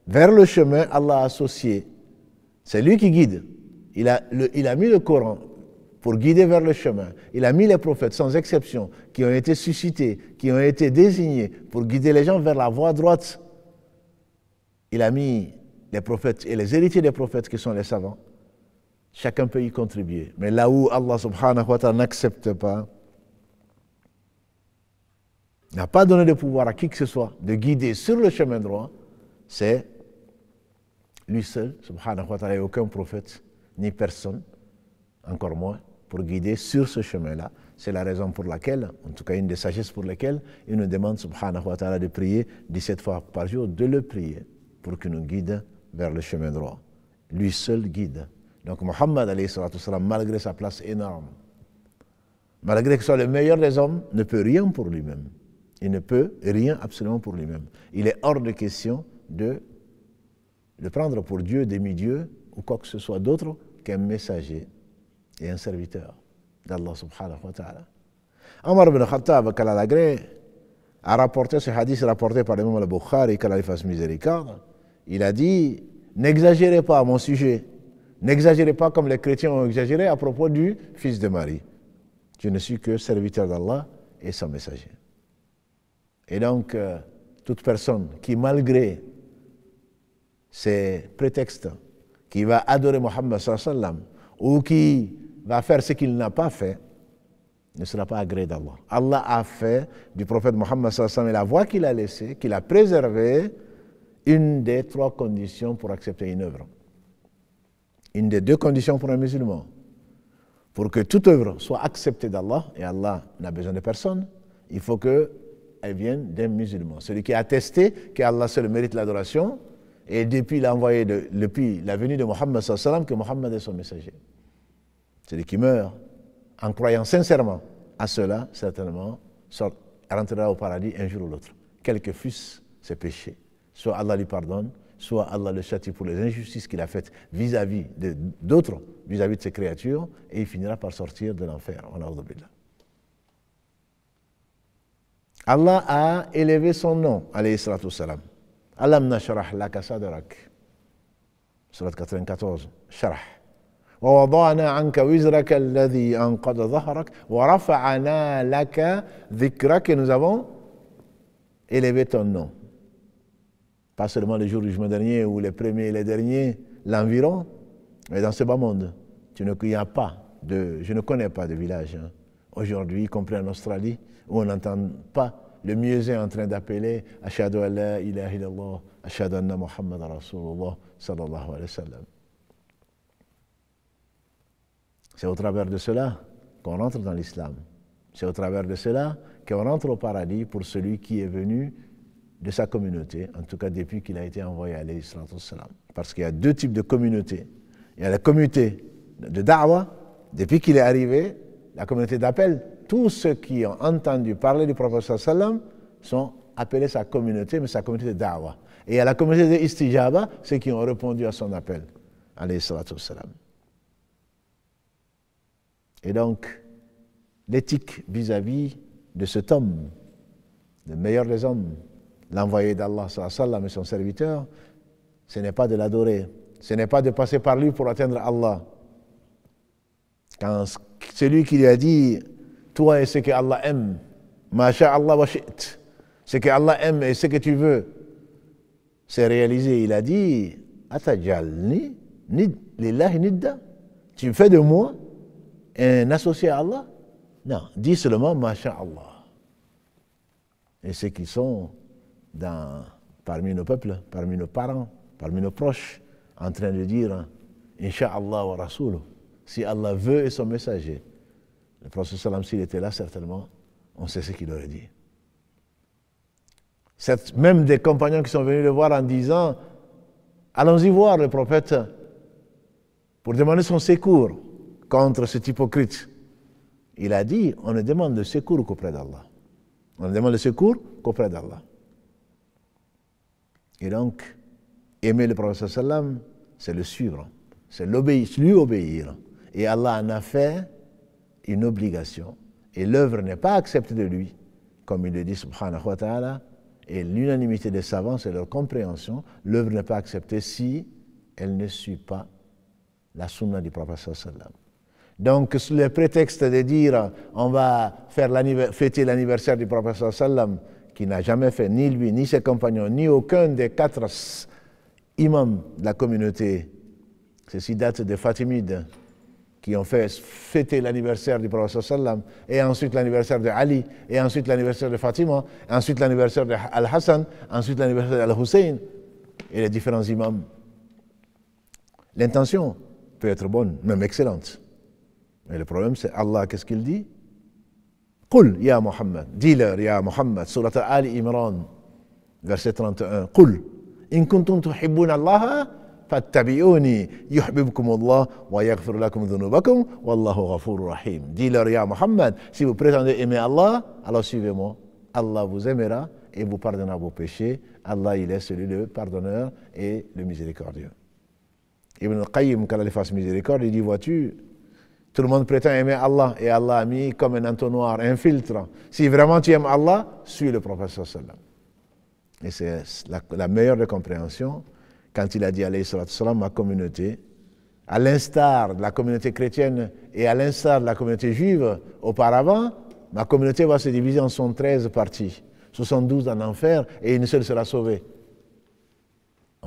Vers le chemin, Allah associé. C'est lui qui guide. Il a mis le Coran pour guider vers le chemin. Il a mis les prophètes, sans exception, qui ont été suscités, qui ont été désignés pour guider les gens vers la voie droite. Il a mis les prophètes et les héritiers des prophètes qui sont les savants. Chacun peut y contribuer. Mais là où Allah subhanahu wa ta'ala n'accepte pas, n'a pas donné de pouvoir à qui que ce soit de guider sur le chemin droit, c'est lui seul, subhanahu wa ta'ala, et aucun prophète, ni personne, encore moins, pour guider sur ce chemin-là. C'est la raison pour laquelle, en tout cas une des sagesses pour lesquelles, il nous demande, subhanahu wa ta'ala, de prier 17 fois par jour, de le prier, pour qu'il nous guide vers le chemin droit. Lui seul guide. Donc Muhammad, alayhi salatu salam, malgré sa place énorme, malgré qu'il soit le meilleur des hommes, ne peut rien pour lui-même. Il ne peut rien absolument pour lui-même. Il est hors de question de le prendre pour Dieu, demi-dieu, ou quoi que ce soit d'autre qu'un messager et un serviteur d'Allah subhanahu wa ta'ala. Omar ibn Khattab, qu'Allah l'agrée, a rapporté ce hadith rapporté par l'imam al-Bukhari, qu'Allah lui fasse miséricorde. Il a dit, n'exagérez pas à mon sujet, n'exagérez pas comme les chrétiens ont exagéré à propos du fils de Marie. Je ne suis que serviteur d'Allah et son messager. Et donc, toute personne qui, malgré ces prétextes, qui va adorer Muhammad sallallahu alayhi wa sallam, ou qui va faire ce qu'il n'a pas fait, ne sera pas agréé d'Allah. Allah a fait du prophète Muhammad sallallahu alayhi wa sallam et la voie qu'il a laissée, qu'il a préservée, une des 3 conditions pour accepter une œuvre. Une des 2 conditions pour un musulman. Pour que toute œuvre soit acceptée d'Allah, et Allah n'a besoin de personne, il faut qu'elle vienne d'un musulman. Celui qui a attesté qu'Allah seul mérite l'adoration, et depuis la venue de Muhammad sallallahu alayhi wa sallam, que Muhammad est son messager. Celui qui meurt en croyant sincèrement à cela, certainement, rentrera au paradis un jour ou l'autre. Quels que fussent ses péchés. Soit Allah lui pardonne, soit Allah le châtie pour les injustices qu'il a faites vis-à-vis d'autres, vis-à-vis de ses créatures, et il finira par sortir de l'enfer. Allah a élevé son nom, alayhi salatu salam. Alam nashrah laka sadrak. Surat 94. Sharah. ووضعنا عنك وزرك الذي أنقض ظهرك ورفعنا لك ذكرك. Nous avons élevé ton nom. Pas seulement le jour du jugement dernier ou les premiers et les derniers, l'environ, mais dans ce bas monde. Je ne connais pas de village aujourd'hui, y compris en Australie, où on n'entend pas le muezzin en train d'appeler Ashhadu an la ilaha illallah, Ashhadu anna Muhammad Rasulullah sallallahu alayhi wa sallam. C'est au travers de cela qu'on rentre dans l'islam. C'est au travers de cela qu'on rentre au paradis pour celui qui est venu de sa communauté, en tout cas depuis qu'il a été envoyé alayhi salatu wassalam. Parce qu'il y a 2 types de communautés. Il y a la communauté de da'wa, depuis qu'il est arrivé, la communauté d'appel. Tous ceux qui ont entendu parler du prophète sallallahu alayhi wa sallam sont appelés sa communauté, mais sa communauté de da'wa. Et il y a la communauté de istijaba, ceux qui ont répondu à son appel, alayhi salatu wassalam. Et donc, l'éthique vis-à-vis de cet homme, le meilleur des hommes, l'envoyé d'Allah sallallahu alayhi wa sallam et son serviteur, ce n'est pas de l'adorer, ce n'est pas de passer par lui pour atteindre Allah. Quand celui qui lui a dit, toi et ce que Allah aime, Masha Allah wa shi't, ce que Allah aime et ce que tu veux, c'est réalisé. Il a dit, Atajalni lillahi nidda, tu fais de moi un associé à Allah? Non, dis seulement masha'Allah. Et ceux qui sont parmi nos peuples, parmi nos parents, parmi nos proches, en train de dire Inch'Allah wa Rasoul, si Allah veut et son messager. Le prophète sallam, s'il était là, certainement, on sait ce qu'il aurait dit. Même des compagnons qui sont venus le voir en disant allons-y voir le prophète pour demander son secours contre cet hypocrite. Il a dit on ne demande le secours qu'auprès d'Allah. On ne demande le secours qu'auprès d'Allah. Et donc, aimer le prophète sallam, c'est le suivre, c'est lui obéir. Et Allah en a fait une obligation. Et l'œuvre n'est pas acceptée de lui, comme il le dit subhanahu wa ta'ala, et l'unanimité des savants, c'est leur compréhension, l'œuvre n'est pas acceptée si elle ne suit pas la sunna du prophète sallam. Donc, sous le prétexte de dire on va fêter l'anniversaire du prophète sallam, qui n'a jamais fait, ni lui, ni ses compagnons, ni aucun des 4 imams de la communauté, ceci date des Fatimides, qui ont fait fêter l'anniversaire du prophète sallam, et ensuite l'anniversaire de Ali, et ensuite l'anniversaire de Fatima, et ensuite l'anniversaire de Al-Hassan, ensuite l'anniversaire d'Al-Hussein, et les différents imams. L'intention peut être bonne, même excellente. Mais le problème, c'est Allah, qu'est-ce qu'il dit? Qul ya Muhammad, dis-leur ya Muhammad, surat Ali Imran, verset 31. Qul, in kuntum tuhibbuna Allah, fattabi'uni, yuhibbukum Allah, wa yaghfir lakum dhunubakum, wallahu ghafurur rahim. Dis-leur ya Muhammad, si vous prétendez aimer Allah, alors suivez-moi. Allah vous aimera et vous pardonnera vos péchés. Allah, il est celui le pardonneur et le miséricordieux. Ibn al-Qayyim, quand il fasse miséricorde, il dit, vois-tu, tout le monde prétend aimer Allah et Allah a mis comme un entonnoir, un filtre. Si vraiment tu aimes Allah, suis le prophète sallam. Et c'est la meilleure des compréhensions quand il a dit alayhi salatu sallam, ma communauté, à l'instar de la communauté chrétienne et à l'instar de la communauté juive auparavant, ma communauté va se diviser en 113 parties, 72 en enfer et une seule sera sauvée.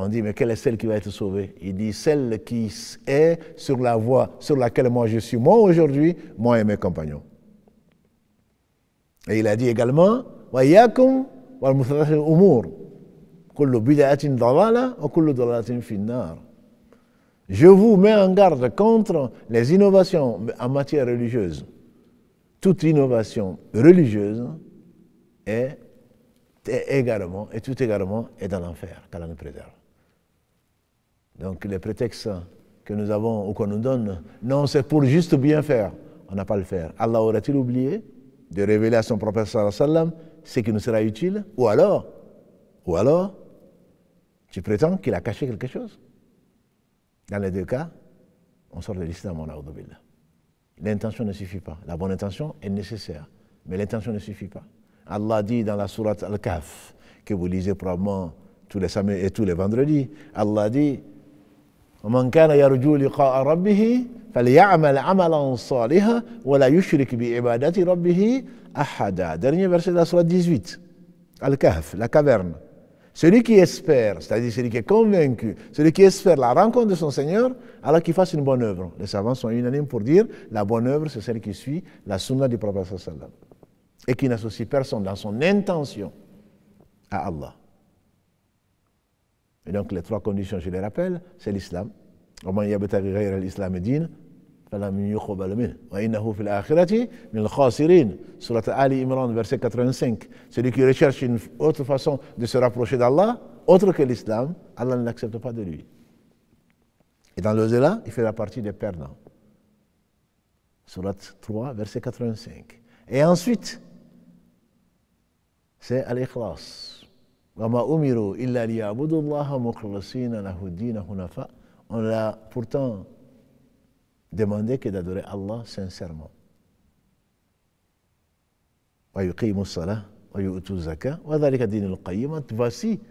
On dit, mais quelle est celle qui va être sauvée? Il dit, celle qui est sur la voie sur laquelle moi je suis, moi aujourd'hui, moi et mes compagnons. Et il a dit également, وَإِيَّاكُمْ وَالْمُحْدَثَاتِ الْأُمُورِ كُلُّ بِدْعَةٍ ضَلَالَةٍ وَكُلُّ ضَلَالَةٍ فِي النَّارِ. Je vous mets en garde contre les innovations en matière religieuse. Toute innovation religieuse est également, et tout également est dans l'enfer, qu'Allah nous préserve. Donc les prétextes que nous avons ou qu'on nous donne, non, c'est pour juste bien faire. On n'a pas à le faire. Allah aurait-il oublié de révéler à son prophète sallallahu alayhi wa sallam ce qui nous sera utile? Ou alors, tu prétends qu'il a caché quelque chose? Dans les deux cas, on sort de l'islam, on a billah. L'intention ne suffit pas. La bonne intention est nécessaire, mais l'intention ne suffit pas. Allah dit dans la sourate Al-Kahf, que vous lisez probablement tous les samedis et tous les vendredis, Allah dit وَمَنْ كَانَ يَرْجُو لِقَاءَ رَبِّهِ فَلْيَعْمَلْ عَمَلًا صَالِحًا وَلَا يُشْرِكْ بِعِبَادَةِ رَبِّهِ أَحَدًا. Dernier verset de la sourate 18, Al-Kahf, la caverne. Celui qui espère, c'est-à-dire celui qui est convaincu, celui qui espère la rencontre de son Seigneur, alors qu'il fasse une bonne œuvre. Les savants sont unanimes pour dire la bonne œuvre, c'est celle qui suit la sunna du prophète sallallahu alayhi wa sallam et qui n'associe personne dans son intention à Allah. Et donc les 3 conditions, je les rappelle, c'est l'islam. وَمَنْ يَبْتَغِ غَيْرَ الْإِسْلَامِ دِينًا فَلَمْ يُقْبَلْ مِنْهُ وَإِنَّهُ فِي الْآخِرَةِ مِنَ الْخَاسِرِينَ. Surat Ali Imran, verset 85. Celui qui recherche une autre façon de se rapprocher d'Allah, autre que l'islam, Allah ne l'accepte pas de lui. Et dans l'au-delà, il fait la partie des perdants. Surat 3, verset 85. Et ensuite, c'est al-ikhlas. وَمَا أُمِرُوا إِلَّا لِيَعْبُدُوا اللَّهَ مُخْلِصِينَ لَهُ الدِّينَ حُنَفَاءَ. On l'a pourtant demandé que d'adorer Allah sincèrement. وَيُقِيمُوا الصَّلَاةَ وَيُؤْتُوا الزَّكَاةَ وَذَلِكَ دِينُ الْقَيِّمَةِ. Voici,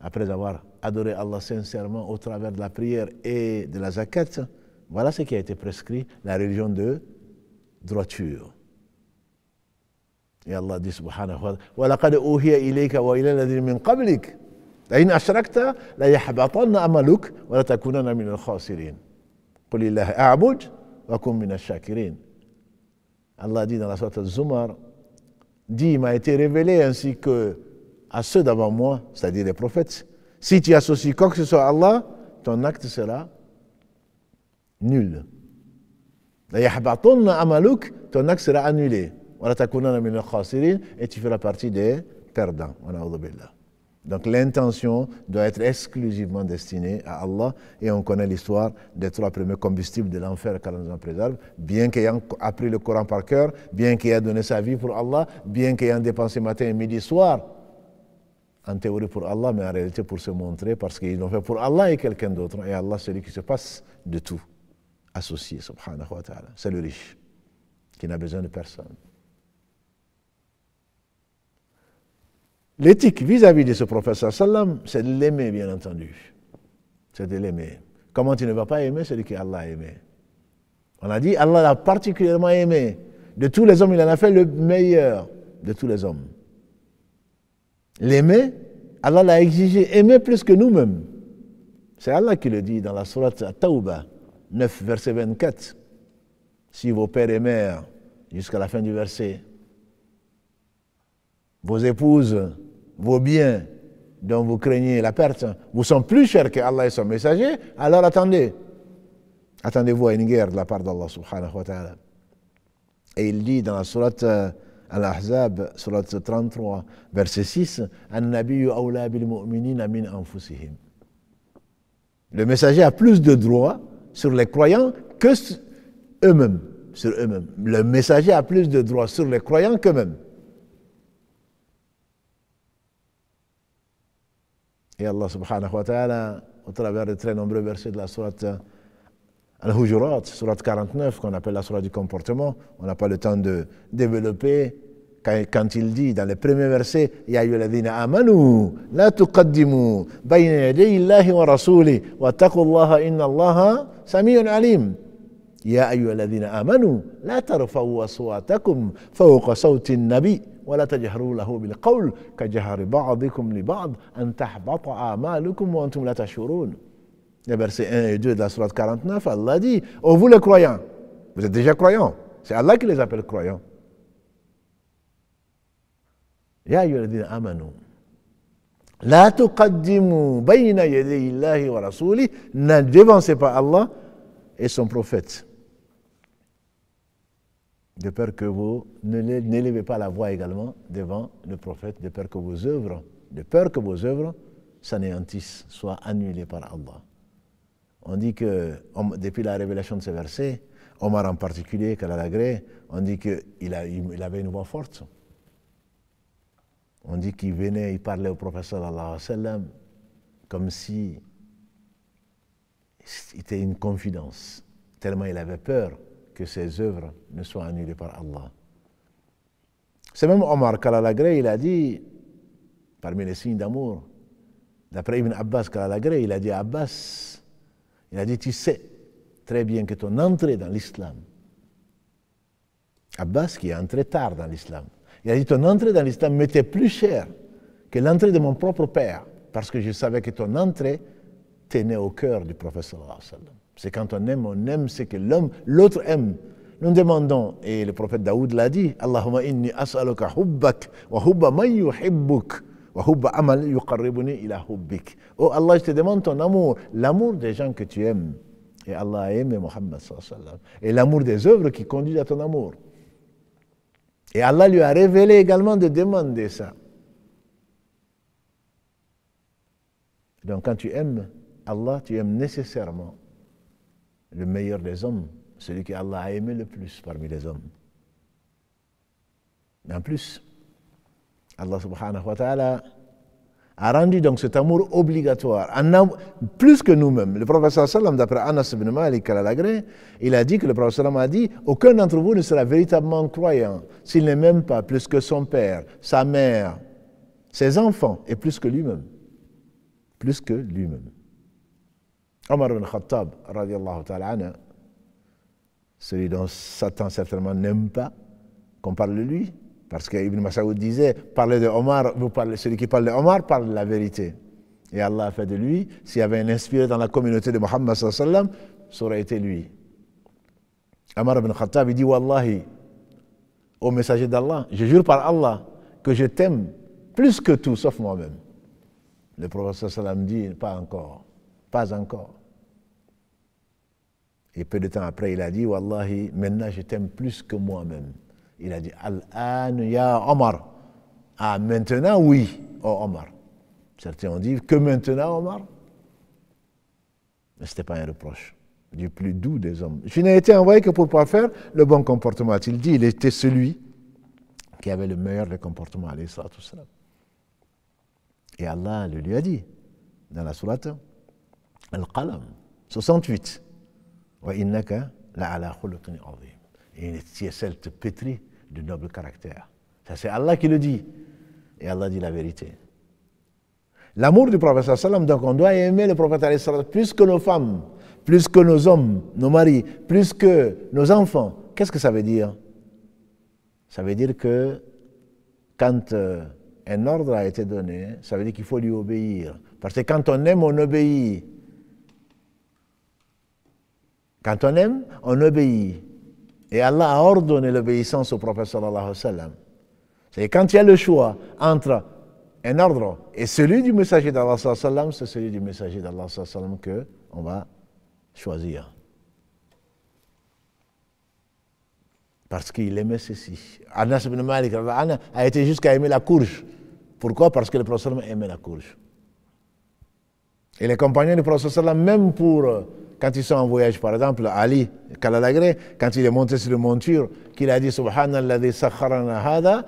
après avoir adoré Allah sincèrement au travers de la prière et de la zakat, voilà ce qui a été prescrit, la religion de droiture. Et Allah dit subhanahu wa ta'ala وَلَقَدْ أُوحِيَ إِلَيْكَ وَإِلَى الَّذِينَ مِنْ قَبْلِكَ. لئن أشركت ليحبطن عملك ولتكونن من الخاسرين قل الله أعبد وكن من الشاكرين. Allah dit dans la sourate Zumar, dit, il m'a été révélé ainsi que à ceux d'avant moi, c'est-à-dire les prophètes, si tu associes quoi que ce soit à Allah, ton acte sera nul. Ton acte sera annulé. Et tu feras partie des perdants. Donc l'intention doit être exclusivement destinée à Allah, et on connaît l'histoire des 3 premiers combustibles de l'enfer qu'Allah nous en préserve, bien qu'ayant appris le Coran par cœur, bien qu'ayant donné sa vie pour Allah, bien qu'ayant dépensé matin, midi, soir, en théorie pour Allah, mais en réalité pour se montrer, parce qu'ils l'ont fait pour Allah et quelqu'un d'autre, et Allah c'est lui qui se passe de tout, associé, subhanahu wa ta'ala. C'est le riche, qui n'a besoin de personne. L'éthique vis-à-vis de ce prophète sallam, c'est de l'aimer, bien entendu. C'est de l'aimer. Comment tu ne vas pas aimer celui qu'Allah a aimé? On a dit, Allah l'a particulièrement aimé. De tous les hommes, il en a fait le meilleur de tous les hommes. L'aimer, Allah l'a exigé, aimer plus que nous-mêmes. C'est Allah qui le dit dans la sourate At-Tawbah, 9, verset 24. Si vos pères et mères, jusqu'à la fin du verset, vos épouses, vos biens dont vous craignez la perte, vous sont plus chers que Allah et son messager, alors attendez. Attendez-vous à une guerre de la part d'Allah subhanahu wa ta'ala. Et il dit dans la sourate Al-Ahzab, sourate 33, verset 6, An-nabiyyu awla bil mu'minina min anfusihim. Le messager a plus de droits sur les croyants que eux-mêmes, sur eux-mêmes. Le messager a plus de droits sur les croyants qu'eux-mêmes. Et Allah subhanahu wa ta'ala, au travers de très nombreux versets de la sourate Al-Hujurat, sourate 49, qu'on appelle la sourate du comportement, on n'a pas le temps de développer, quand il dit dans les premiers versets, Ya ayyuhalladhina amanu, la tuqaddimu bayna yaday Allahi wa rasuli, wa taqullaha inna Allaha samiyun alim. Ya ayyuhalladhina amanu, la tarfa'u aswatakum fawqa sawti an-nabi. ولا تجهروا له بالقول كجهر بعضكم لبعض أن تحبط أعمالكم وأنتم لا تشعرون. Les versets 1 et 2 de la sourate 49, Allah dit, oh vous les croyants, vous êtes déjà croyants, c'est Allah qui les appelle croyants. Ya ayyuhalladhina amanu, la tuqaddimu bayna yaday Allahi wa rasuli, ne devancez pas Allah et son prophète. De peur que vous n'élevez pas la voix également devant le prophète, de peur que vos œuvres s'anéantissent, soient annulées par Allah. On dit que, depuis la révélation de ces versets, Omar en particulier, qu'Allah l'agrée, on dit qu'il avait une voix forte. On dit qu'il venait, il parlait au prophète sallallahu alayhi wa sallam, comme si c'était une confidence, tellement il avait peur que ses œuvres ne soient annulées par Allah. C'est même Omar qu'Allah l'agrée, il a dit, parmi les signes d'amour, d'après Ibn Abbas qu'Allah l'agrée, il a dit à Abbas, il a dit, tu sais très bien que ton entrée dans l'islam, Abbas qui est entré tard dans l'islam, il a dit, ton entrée dans l'islam m'était plus chère que l'entrée de mon propre père, parce que je savais que ton entrée tenait au cœur du prophète sallallahu alayhi wa sallam. C'est quand on aime ce que l'autre aime. Nous demandons, et le prophète Daoud l'a dit, Allahumma inni as'aluka hubbak wa hubba man yuhibbuk wa hubba amal yuqarribuni ila hubbik. Oh Allah, je te demande ton amour, l'amour des gens que tu aimes. Et Allah a aimé Muhammad sallallahu alayhi wa sallam. Et l'amour des œuvres qui conduisent à ton amour. Et Allah lui a révélé également de demander ça. Donc quand tu aimes Allah, tu aimes nécessairement le meilleur des hommes, celui que Allah a aimé le plus parmi les hommes. Mais en plus, Allah subhanahu wa ta'ala a rendu donc cet amour obligatoire, plus que nous-mêmes. Le prophète sallallahu alayhi wa sallam, d'après Anas ibn Malik al-Agré, il a dit que le prophète sallallahu alayhi wa sallam a dit, aucun d'entre vous ne sera véritablement croyant s'il ne m'aime pas plus que son père, sa mère, ses enfants, et plus que lui-même. Plus que lui-même. Omar ibn Khattab, radiallahu ta'ala anhu, celui dont Satan certainement n'aime pas qu'on parle de lui, parce que Ibn Mas'ud disait, parlez de Omar, celui qui parle de Omar parle de la vérité. Et Allah a fait de lui, s'il y avait un inspiré dans la communauté de Muhammad sallallahu alayhi wa sallam, ça aurait été lui. Omar ibn Khattab, il dit, Wallahi, au messager d'Allah, je jure par Allah que je t'aime plus que tout, sauf moi-même. Le prophète sallallahu alayhi wa sallam dit, pas encore, pas encore. Et peu de temps après, il a dit, Wallahi, maintenant je t'aime plus que moi-même. Il a dit, Al-an ya Omar. Ah, maintenant, oui, oh Omar. Certains ont dit, que maintenant, Omar? Mais ce n'était pas un reproche du plus doux des hommes. Je n'ai été envoyé que pour parfaire le bon comportement. Il dit, il était celui qui avait le meilleur des comportements, alayhi salatu wassalam. Et Allah le lui a dit, dans la sourate Al-Qalam, 68, Wa innaka la'ala khuluqin azim. Et tu es celle te pétrit de noble caractère. Ça, c'est Allah qui le dit. Et Allah dit la vérité. L'amour du prophète sallallahu alayhi wa sallam, donc on doit aimer le prophète sallallahu alayhi wa sallam plus que nos femmes, plus que nos hommes, nos maris, plus que nos enfants. Qu'est-ce que ça veut dire? Ça veut dire que quand un ordre a été donné, ça veut dire qu'il faut lui obéir. Parce que quand on aime, on obéit. Quand on aime, on obéit. Et Allah a ordonné l'obéissance au prophète sallallahu alayhi wa sallam. C'est quand il y a le choix entre un ordre et celui du messager d'Allah sallallahu alayhi wa sallam, c'est celui du messager d'Allah sallallahu alayhi wa sallam qu'on va choisir. Parce qu'il aimait ceci. Anas ibn Malik a été jusqu'à aimer la courge. Pourquoi? Parce que le prophète sallallahu alayhi wa sallam aimait la courge. Et les compagnons du prophète sallallahu alayhi wa sallam, même pour... Quand ils sont en voyage, par exemple, Ali, Kalalagré, quand il est monté sur la monture, qu'il a dit Subhanalladhi sakharana hada,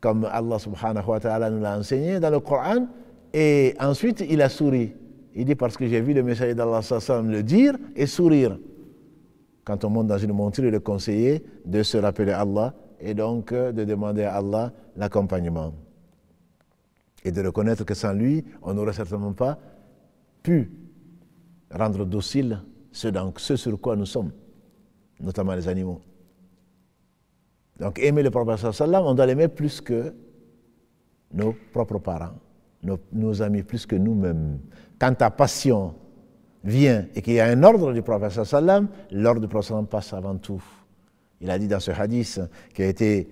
comme Allah subhanahu wa ta'ala nous l'a enseigné dans le Coran, et ensuite il a souri. Il dit parce que j'ai vu le messager d'Allah le dire et sourire. Quand on monte dans une monture, il est conseillé de se rappeler Allah et donc de demander à Allah l'accompagnement. Et de reconnaître que sans lui, on n'aurait certainement pas pu rendre docile ce sur quoi nous sommes, notamment les animaux. Donc aimer le prophète sallallahu alayhi wa sallam, on doit l'aimer plus que nos propres parents, nos amis, plus que nous-mêmes. Quand ta passion vient et qu'il y a un ordre du prophète sallallahu alayhi wa sallam, l'ordre du prophète sallallahu alayhi wa sallam passe avant tout. Il a dit dans ce hadith qui a été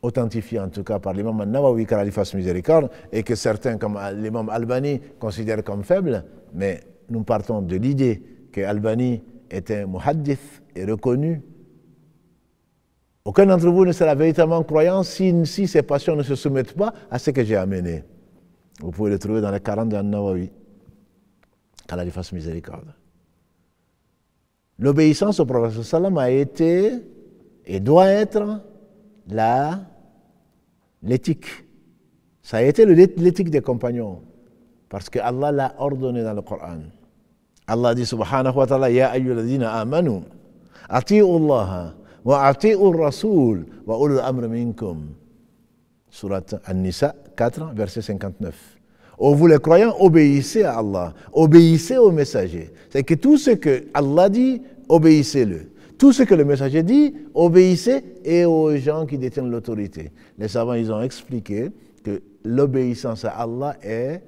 authentifié en tout cas par l'imam An-Nawawi, qu'Allah lui fasse miséricorde, et que certains comme l'imam Albani considèrent comme faible, mais nous partons de l'idée que Albani est un muhaddith et reconnu. Aucun d'entre vous ne sera véritablement croyant si ses passions ne se soumettent pas à ce que j'ai amené. Vous pouvez le trouver dans les 40 de An-Nawawi. Qu'Allah lui fasse miséricorde. L'obéissance au prophète sallam a été et doit être l'éthique. Ça a été l'éthique des compagnons. Parce que Allah l'a ordonné dans le Coran. Allah dit subhanahu wa ta'ala, Ya ayyuhalladhina amanu, ati'u Allah, wa ati'u Rasul, wa ulul amr minkum. Surat An-Nisa 4, verset 59. Oh, vous les croyants, obéissez à Allah, obéissez au messager. C'est que tout ce que Allah dit, obéissez-le. Tout ce que le messager dit, obéissez, et aux gens qui détiennent l'autorité. Les savants, ils ont expliqué que l'obéissance à Allah est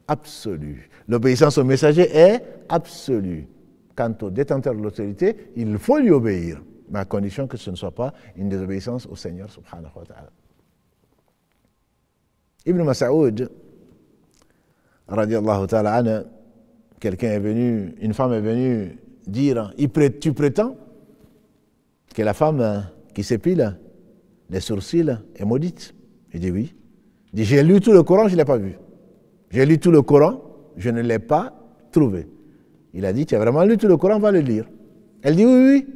absolue. L'obéissance au messager est absolue. Quant au détenteur de l'autorité, il faut lui obéir, mais à condition que ce ne soit pas une désobéissance au Seigneur subhanahu wa ta'ala. Ibn Mas'ud, radiallahu ta'ala anhu, une femme est venue dire, tu prétends que la femme qui s'épile les sourcils est maudite? Il dit oui. Il dit, j'ai lu tout le Coran, je ne l'ai pas vu. J'ai lu tout le Coran, je ne l'ai pas trouvé. Il a dit, tu as vraiment lu tout le Coran, va le lire. Elle dit, oui, oui.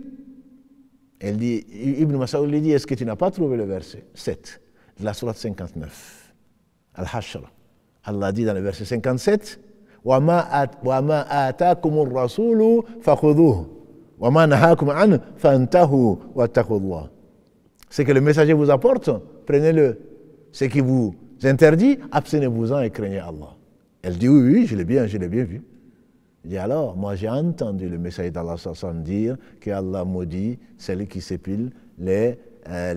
Elle dit, Ibn Mas'ud lui dit, est-ce que tu n'as pas trouvé le verset 7 de la sourate 59, Al-Hashr. Allah dit dans le verset 57, وَمَا آتَاكُمُ الرَّسُولُ فَخُذُوهُ وَمَا نَهَاكُمْ عَنْهُ فَانْتَهُوا وَاتَّقُوا اللَّهَ. Ce que le messager vous apporte, prenez-le. Ce qui vous interdit, abstenez-vous-en et craignez Allah. Elle dit oui, oui, je l'ai bien vu. Il dit alors, moi j'ai entendu le messager d'Allah dire que Allah maudit celle qui s'épile les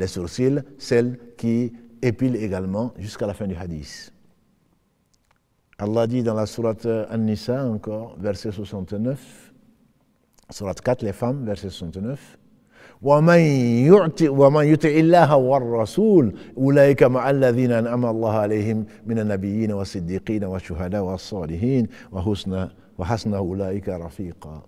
sourcils, celle qui épile également jusqu'à la fin du hadith. Allah dit dans la sourate An-Nisa encore, verset 69, sourate 4, les femmes, verset 69, ومن يطع الله والرسول أولئك مع الذين أنعم الله عليهم من النبيين والصديقين والشهداء والصالحين وحسن أولئك رفيقا.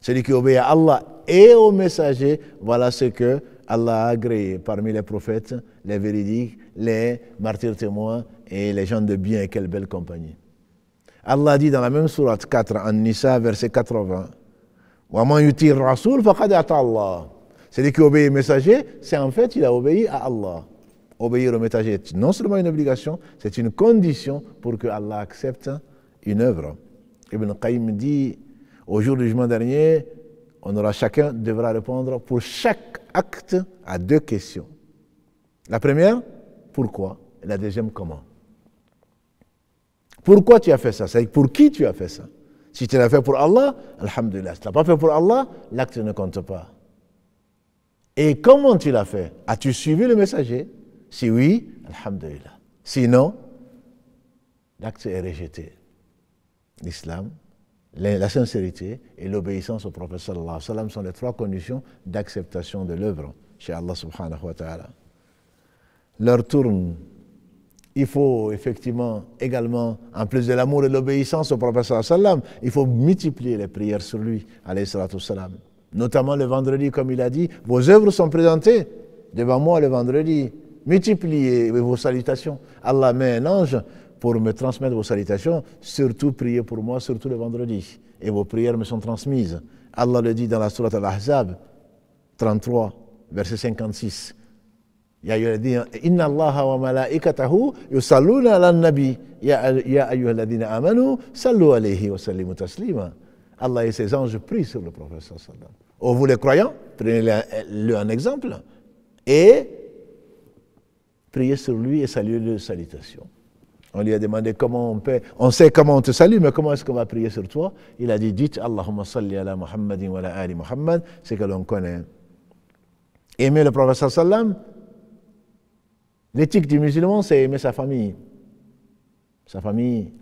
Celui qui obéit à Allah et aux messagers, voilà ce que Allah a agréé parmi les prophètes, les véridiques, les martyrs témoins et les gens de bien, et quelle belle compagnie. Allah dit dans la même sourate 4, An-Nisa, verset 80, وَمَنْ يُطِيعِ الرَّسُولَ فَقَدْ أَطَاعَ اللَّهَ. Celui qui obéit au messager, c'est en fait, il a obéi à Allah. Obéir au messager est non seulement une obligation, c'est une condition pour que Allah accepte une œuvre. Ibn Qayyim dit, au jour du jugement dernier, chacun devra répondre pour chaque acte à 2 questions. La première, pourquoi? Et la deuxième, comment? Pourquoi tu as fait ça? C'est pour qui tu as fait ça? Si tu l'as fait pour Allah, alhamdulillah. Si tu ne l'as pas fait pour Allah, l'acte ne compte pas. Et comment tu l'as fait? As-tu suivi le messager? Si oui, alhamdulillah. Sinon, l'acte est rejeté. L'islam, la sincérité et l'obéissance au prophète sallallahu alayhi wa sallam sont les 3 conditions d'acceptation de l'œuvre chez Allah subhanahu wa ta'ala. L'heure tourne. Il faut effectivement également, en plus de l'amour et de l'obéissance au prophète sallallahu alayhi wa sallam, il faut multiplier les prières sur lui, alayhi salatu wa sallam. Notamment le vendredi, comme il a dit, vos œuvres sont présentées devant moi le vendredi. Multipliez vos salutations. Allah met un ange pour me transmettre vos salutations. Surtout priez pour moi, surtout le vendredi. Et vos prières me sont transmises. Allah le dit dans la sourate Al-Ahzab 33, verset 56. Ya ayyuhalladhina inna Allaha wa malaikatahu yusalluna ala nabi ya ayyuhalladhina amanu sallu alayhi wa sallimu taslima. Allah et ses anges prient sur le prophète sallallahu alayhi wa sallam. Oh, vous les croyants, prenez-le en exemple et priez sur lui et saluez-le de salutations. On lui a demandé comment on peut, on sait comment on te salue, mais comment est-ce qu'on va prier sur toi? Il a dit, dites Allahumma salli ala Muhammadin wa ala ali Muhammad, c'est que l'on connaît. Aimer le prophète sallallahu alayhi wa sallam, l'éthique du musulman, c'est aimer sa famille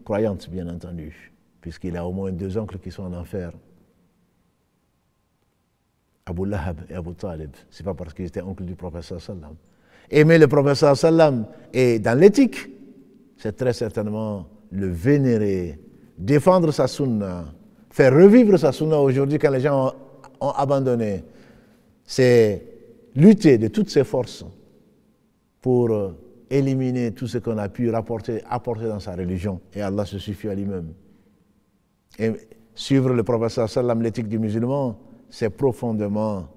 croyante, bien entendu, puisqu'il a au moins 2 oncles qui sont en enfer. Abu Lahab et Abu Talib, c'est pas parce qu'ils étaient oncles du prophète sallallahu alayhi wa sallam. Aimer le prophète sallallahu alayhi wa sallam, et dans l'éthique, c'est très certainement le vénérer, défendre sa sunna, faire revivre sa sunna aujourd'hui quand les gens ont abandonné. C'est lutter de toutes ses forces pour éliminer tout ce qu'on a pu apporter dans sa religion. Et Allah se suffit à lui-même. Et suivre le prophète sallallahu alayhi wa sallam, l'éthique du musulman, c'est profondément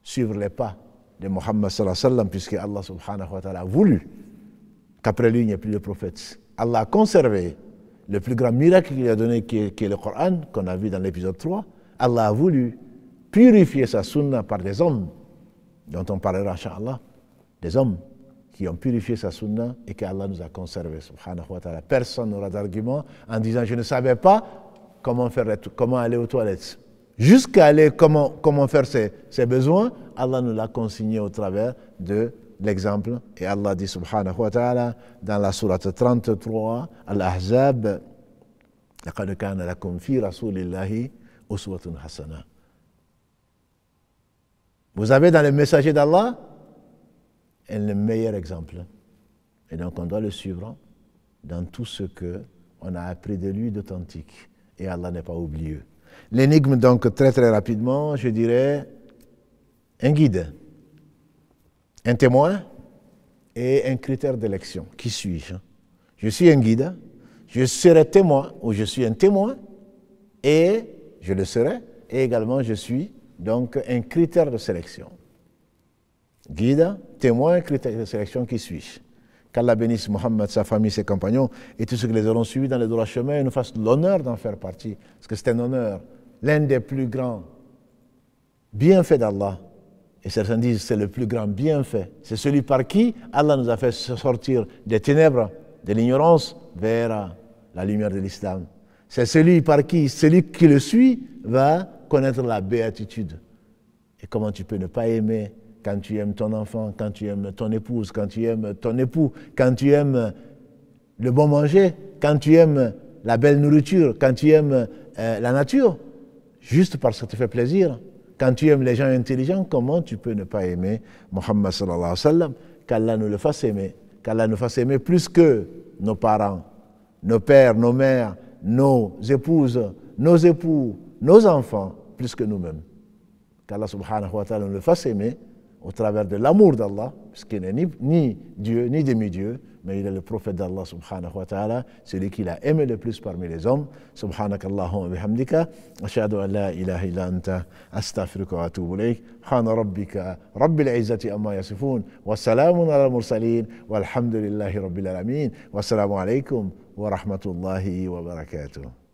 suivre les pas de Muhammad sallallahu alayhi wa sallam, puisque Allah subhanahu wa ta'ala a voulu qu'après lui, il n'y ait plus de prophètes. Allah a conservé le plus grand miracle qu'il a donné, qui est le Coran, qu'on a vu dans l'épisode 3. Allah a voulu purifier sa sunna par des hommes, dont on parlera, Inch'Allah, des hommes qui ont purifié sa sunna et qu'Allah nous a conservé, subhanahu wa ta'ala. Personne n'aura d'argument en disant, je ne savais pas comment aller aux toilettes. Jusqu'à aller comment faire ses besoins, Allah nous l'a consigné au travers de l'exemple. Et Allah dit subhanahu wa ta'ala dans la sourate 33 Al-Ahzab, لَقَدْ كَانَ لَكُمْ فِي رَسُولِ اللَّهِ أُسْوَةٌ حَسَنَةٌ. Vous avez dans le messager d'Allah le meilleur exemple. Et donc on doit le suivre dans tout ce qu'on a appris de lui d'authentique. Et Allah n'est pas oublieux. L'énigme donc très très rapidement, je dirais un guide, un témoin et un critère d'élection. Qui suis-je? Je suis un guide, je serai témoin, ou je suis un témoin, et je le serai, et également je suis donc un critère de sélection. Guide, témoin, critère de sélection, qui suis-je? Qu'Allah bénisse Mohammed, sa famille, ses compagnons, et tous ceux qui les auront suivis dans le droit chemin, et nous fasse l'honneur d'en faire partie, parce que c'est un honneur, l'un des plus grands bienfaits d'Allah. Et certains disent c'est le plus grand bienfait. C'est celui par qui Allah nous a fait sortir des ténèbres, de l'ignorance, vers la lumière de l'islam. C'est celui par qui, celui qui le suit, va connaître la béatitude. Et comment tu peux ne pas aimer quand tu aimes ton enfant, quand tu aimes ton épouse, quand tu aimes ton époux, quand tu aimes le bon manger, quand tu aimes la belle nourriture, quand tu aimes la nature, juste parce que ça te fait plaisir. Quand tu aimes les gens intelligents, comment tu peux ne pas aimer Muhammad sallallahu alayhi wa sallam? Qu'Allah nous le fasse aimer. Qu'Allah nous fasse aimer plus que nos parents, nos pères, nos mères, nos épouses, nos époux, nos enfants, plus que nous-mêmes. Qu'Allah subhanahu wa ta'ala nous le fasse aimer au travers de l'amour d'Allah, puisqu'il n'est ni Dieu, ni demi-dieu, mais il est le prophète d'Allah subhanahu wa ta'ala, celui qu'il a aimé le plus parmi les hommes. Subhanakallahumma bihamdika, ashhadu an la ilaha illa anta, astaghfiruka wa atubu ilayk. Subhana rabbika rabbil izzati amma yasifun, wa salamun ala al-mursalin, walhamdulillahi rabbil alamin. Wassalamu alaykum wa rahmatullahi wa barakatuh.